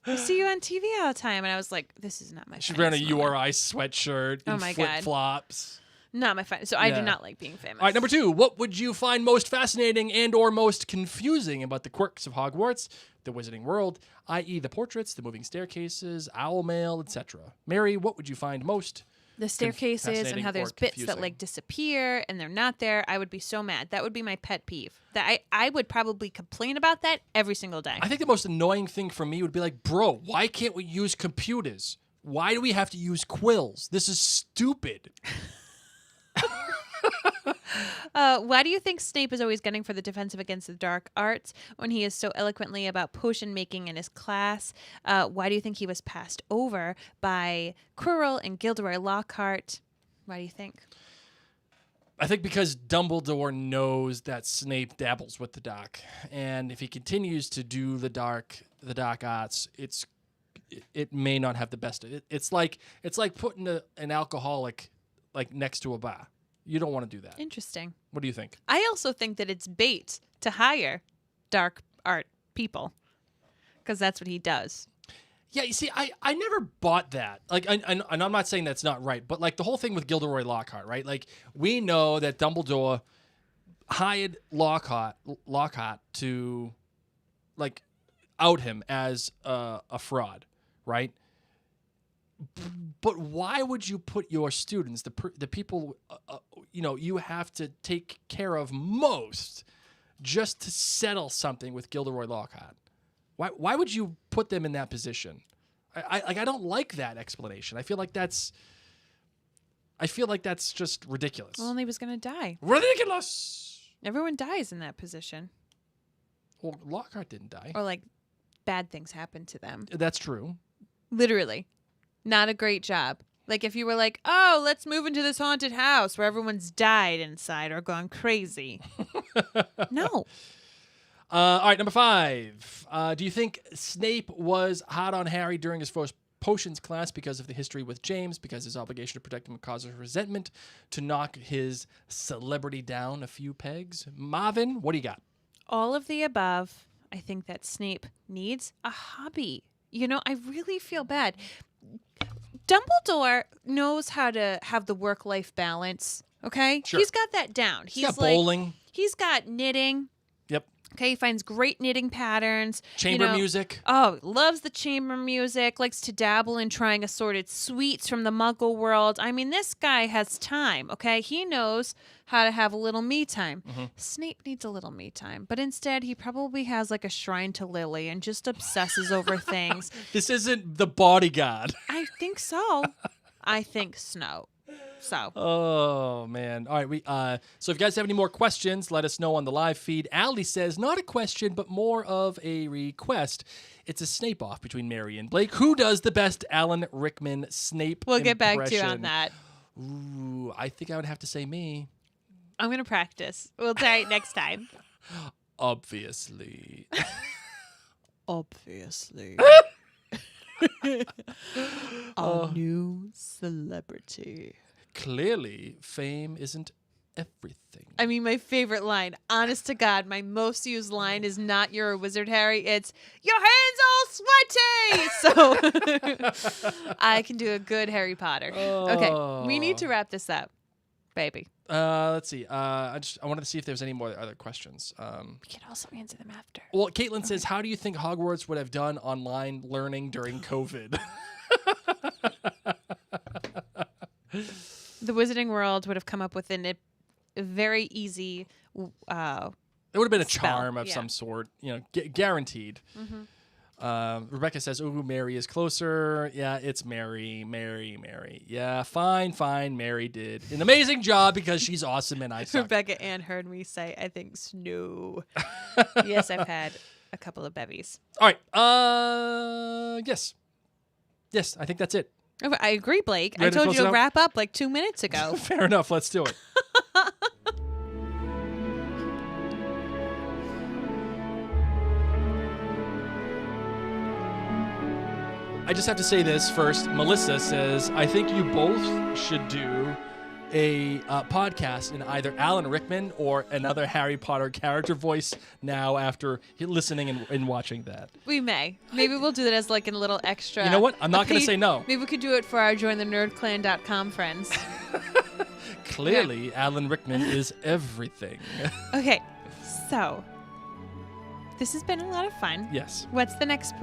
I see you on TV all the time. And I was like, this is not my She ran a finest moment. URI sweatshirt Oh and my God. flip-flops. Not my finest. So I Yeah. do not like being famous. All right, number 2. What would you find most fascinating and or most confusing about the quirks of Hogwarts, the Wizarding World, i.e. the portraits, the moving staircases, owl mail, etc.? Mary, what would you find most The staircases and fascinating how there's or bits that confusing? like disappear and they're not there. I would be so mad. That would be my pet peeve. That I would probably complain about that every single day. I think the most annoying thing for me would be like, bro, why can't we use computers? Why do we have to use quills? This is stupid. Why do you think Snape is always gunning for the defensive against the dark arts when he is so eloquently about potion making in his class? Why do you think he was passed over by Quirrell and Gilderoy Lockhart? Why do you think? I think because Dumbledore knows that Snape dabbles with the dark, and if he continues to do the dark arts, it may not have the best. It's like putting an alcoholic like next to a bar. You don't want to do that. Interesting. What do you think? I also think that it's bait to hire dark art people because that's what he does. Yeah, you see, I never bought that. Like, and I'm not saying that's not right, but like the whole thing with Gilderoy Lockhart, right? Like, we know that Dumbledore hired Lockhart to like out him as a fraud, right? But why would you put your students, the people you have to take care of most, just to settle something with Gilderoy Lockhart? Why would you put them in that position? I don't like that explanation. I feel like that's just ridiculous. Well, and he was going to die. Ridiculous. Everyone dies in that position. Well, Lockhart didn't die. Or like bad things happen to them. That's true. Literally. Not a great job. Like if you were like, oh, let's move into this haunted house where everyone's died inside or gone crazy. No. All right, number 5. Do you think Snape was hard on Harry during his first potions class because of the history with James, because his obligation to protect him causes resentment, to knock his celebrity down a few pegs? Marvin, what do you got? All of the above. I think that Snape needs a hobby. You know, I really feel bad. Dumbledore knows how to have the work-life balance, okay? Sure. He's got that down. He's got bowling. He's got knitting. Yep. Okay, he finds great knitting patterns. Chamber music. Oh, loves the chamber music, likes to dabble in trying assorted sweets from the Muggle world. I mean, this guy has time, okay? He knows how to have a little me time. Mm-hmm. Snape needs a little me time, but instead he probably has like a shrine to Lily and just obsesses over things. This isn't The Bodyguard. I think so. I think so. Oh, man. All right. So if you guys have any more questions, let us know on the live feed. Allie says, not a question, but more of a request. It's a Snape off between Mary and Blake. Who does the best Alan Rickman Snape We'll impression? get back to you on that. Ooh, I think I would have to say me. I'm going to practice. We'll try it next time. Obviously. Obviously. A new celebrity. Clearly, fame isn't everything. I mean, my favorite line, honest to God, my most used line is not "You're a wizard, Harry." It's "Your hands all sweaty." So I can do a good Harry Potter. Okay, we need to wrap this up, baby. Let's see. I wanted to see if there's any more other questions. We can also answer them after. Well, Caitlin says, how do you think Hogwarts would have done online learning during COVID? The Wizarding World would have come up with a very easy. It would have been a spell, charm of some sort, guaranteed. Mm-hmm. Rebecca says, "Ooh, Mary is closer." Yeah, it's Mary. Yeah, fine. Mary did an amazing job because she's awesome and I suck. Rebecca Ann heard me say, "I think Snow." Yes, I've had a couple of bevies. All right. Yes. I think that's it. Oh, I agree, Blake. Ready I to told close you it to out? wrap up like 2 minutes ago. Fair enough. Let's do it. I just have to say this first. Melissa says, I think you both should do a podcast in either Alan Rickman or another Harry Potter character voice now after listening and watching that. We may. Maybe we'll do that as like a little extra. You know what? I'm not going to say no. Maybe we could do it for our jointhenerdclan.com friends. Clearly, Alan Rickman is everything. Okay, so this has been a lot of fun. Yes. What's the next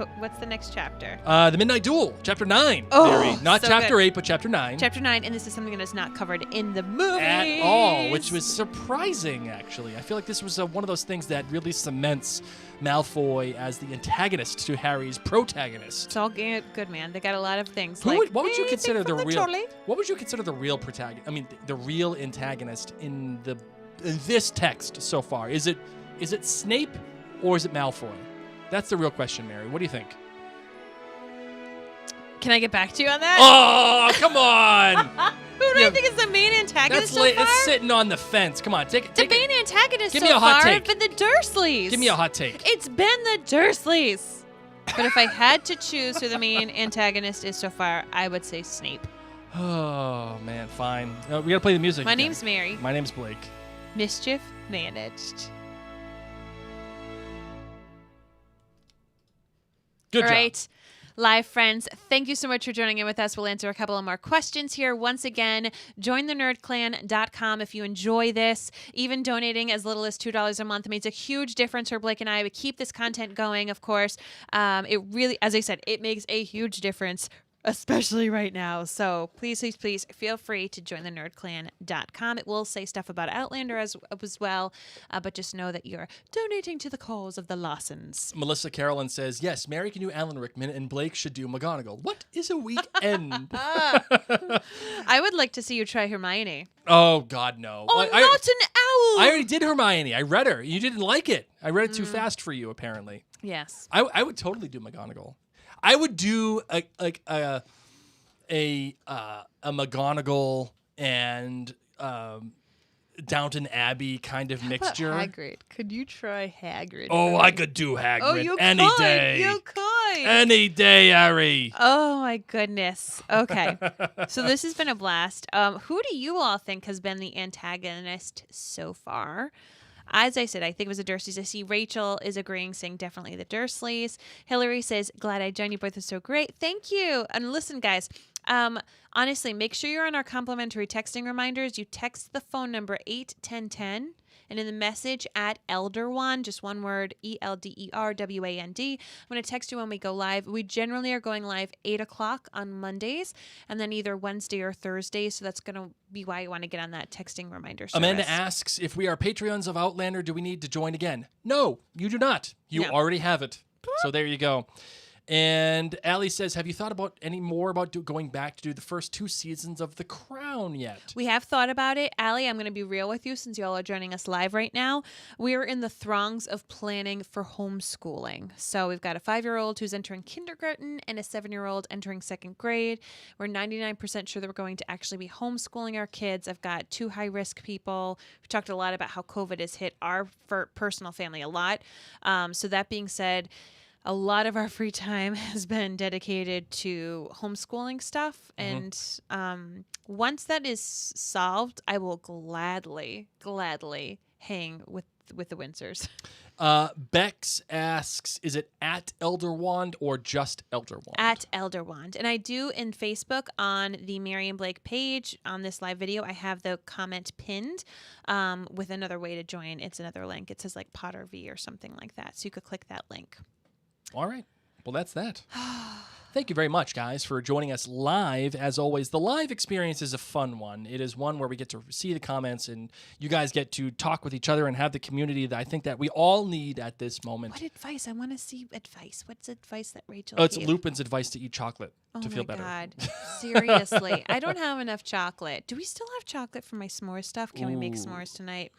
chapter? The Midnight Duel, Chapter 9. Oh, Mary. Not so Chapter good. 8, but Chapter 9. Chapter 9, and this is something that is not covered in the movie At all, which was surprising, actually. I feel like this was one of those things that really cements Malfoy as the antagonist to Harry's protagonist. It's all good, man. They got a lot of things. What like, would you anything consider the from real? trolley? What would you consider the real protagonist? I mean, the real antagonist in this text so far. Is it Snape or is it Malfoy? That's the real question, Mary. What do you think? Can I get back to you on that? Oh, come on! Who do I think is the main antagonist so far? It's sitting on the fence. Come on, take The it. main antagonist Give so me a hot far take. have been the Dursleys. Give me a hot take. It's been the Dursleys. But if I had to choose who the main antagonist is so far, I would say Snape. Oh, man, fine. We gotta play the music. My again. name's Mary. My name's Blake. Mischief managed. Good All job. right. Live friends, thank you so much for joining in with us. We'll answer a couple of more questions here. Once again, join the nerdclan.com if you enjoy this. Even donating as little as $2 a month makes a huge difference for Blake and I. We keep this content going, of course. It really, as I said, it makes a huge difference, especially right now. So please, please, please feel free to join the nerdclan.com. It will say stuff about Outlander as well, but just know that you're donating to the cause of the Lawsons. Melissa Carolyn says, yes, Mary can do Alan Rickman and Blake should do McGonagall. What is a weekend? I would like to see you try Hermione. Oh, God, no. Oh, I not an owl! I already did Hermione. I read her. You didn't like it. I read it too fast for you, apparently. Yes. I would totally do McGonagall. I would do a McGonagall and Downton Abbey kind of mixture. Hagrid. Could you try Hagrid? Oh, I could do Hagrid Oh, you any could. day. You could. Any day, Harry. Oh my goodness. Okay. So this has been a blast. Who do you all think has been the antagonist so far? As I said, I think it was the Dursleys. I see Rachel is agreeing, saying definitely the Dursleys. Hillary says, glad I joined you both. Is so great. Thank you. And listen, guys, honestly, make sure you're on our complimentary texting reminders. You text the phone number 81010. And in the message at Elderwand, just one word, ELDERWAND, I'm going to text you when we go live. We generally are going live 8 o'clock on Mondays and then either Wednesday or Thursday. So that's going to be why you want to get on that texting reminder service. Amanda asks, if we are Patreons of Outlander, do we need to join again? No, you do not. You already have it. So there you go. And Allie says, have you thought about any more about going back to do the first 2 seasons of The Crown yet? We have thought about it. Allie, I'm going to be real with you since y'all are joining us live right now. We're in the throngs of planning for homeschooling. So we've got a 5-year-old who's entering kindergarten and a 7-year-old entering 2nd grade. We're 99% sure that we're going to actually be homeschooling our kids. I've got 2 high-risk people. We talked a lot about how COVID has hit our personal family a lot. So that being said, a lot of our free time has been dedicated to homeschooling stuff. And once that is solved, I will gladly hang with the Windsors. Bex asks, is it at Elderwand or just Elderwand? At Elderwand. And I do in Facebook on the Mary and Blake page on this live video, I have the comment pinned with another way to join. It's another link. It says like Potter V or something like that. So you could click that link. All right. Well, that's that. Thank you very much, guys, for joining us live. As always, the live experience is a fun one. It is one where we get to see the comments and you guys get to talk with each other and have the community that I think that we all need at this moment. What advice? I want to see advice. What's advice that Rachel Oh, it's gave? Lupin's advice to eat chocolate to feel better. Oh, my God. Seriously. I don't have enough chocolate. Do we still have chocolate for my s'mores stuff? Can we make s'mores tonight?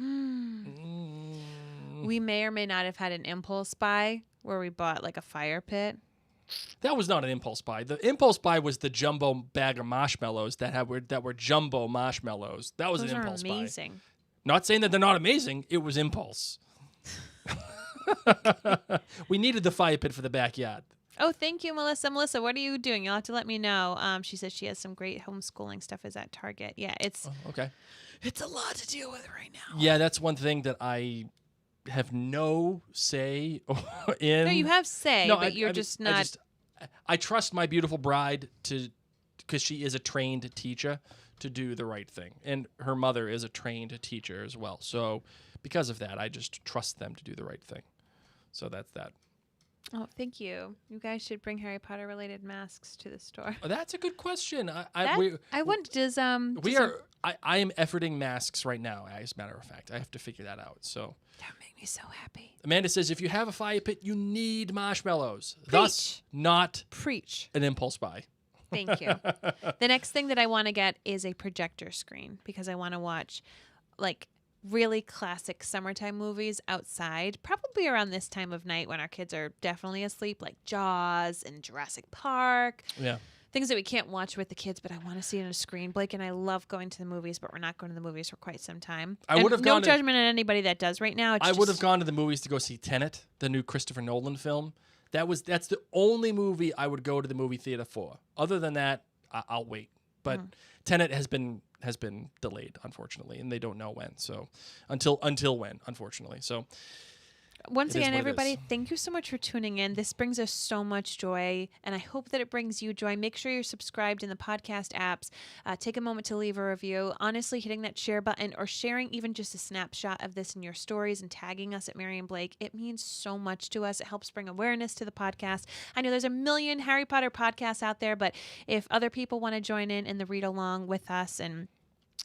We may or may not have had an impulse buy where we bought like a fire pit. That was not an impulse buy. The impulse buy was the jumbo bag of marshmallows that were jumbo marshmallows. That was Those an impulse are amazing. buy. Not saying that they're not amazing. It was impulse. We needed the fire pit for the backyard. Oh, thank you, Melissa. Melissa, what are you doing? You'll have to let me know. She says she has some great homeschooling stuff is at Target. Yeah, it's Okay. It's a lot to deal with right now. Yeah, that's one thing that I have no say in. No, you have say, No, but you're just not. I trust my beautiful bride because she is a trained teacher, to do the right thing. And her mother is a trained teacher as well. So because of that, I just trust them to do the right thing. So that's that. Oh, thank you. You guys should bring Harry Potter related masks to the store. Oh, that's a good question. I wonder, does I am efforting masks right now, as a matter of fact. I have to figure that out. So that would make me so happy. Amanda says, if you have a fire pit, you need marshmallows. Preach. Thus, not Preach. an impulse buy. Thank you. The next thing that I want to get is a projector screen because I want to watch like really classic summertime movies outside, probably around this time of night when our kids are definitely asleep, like Jaws and Jurassic Park. Yeah. Things that we can't watch with the kids, but I want to see it on a screen. Blake and I love going to the movies, but we're not going to the movies for quite some time. I would have no gone to- judgment on anybody that does right now. I would have gone to the movies to go see Tenet, the new Christopher Nolan film. That's the only movie I would go to the movie theater for. Other than that, I'll wait. But Tenet has been delayed, unfortunately, and they don't know when. So until when, unfortunately. So Once It is again, what it everybody, is. thank you so much for tuning in. This brings us so much joy, and I hope that it brings you joy. Make sure you're subscribed in the podcast apps. Take a moment to leave a review. Honestly, hitting that share button or sharing even just a snapshot of this in your stories and tagging us at Marion Blake, it means so much to us. It helps bring awareness to the podcast. I know there's a million Harry Potter podcasts out there, but if other people want to join in the read along with us and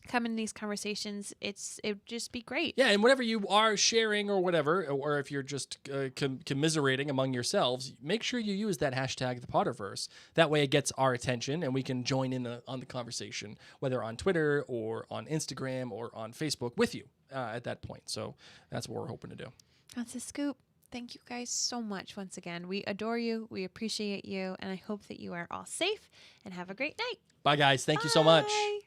come in these conversations, it would just be great. Yeah, and whatever you are sharing or whatever, or if you're just commiserating among yourselves, make sure you use that hashtag the Potterverse. That way it gets our attention and we can join in on the conversation, whether on Twitter or on Instagram or on Facebook with you at that point. So that's what we're hoping to do. That's a scoop. Thank you guys so much once again. We adore you. We appreciate you. And I hope that you are all safe and have a great night. Bye, guys. Thank you so much. Bye.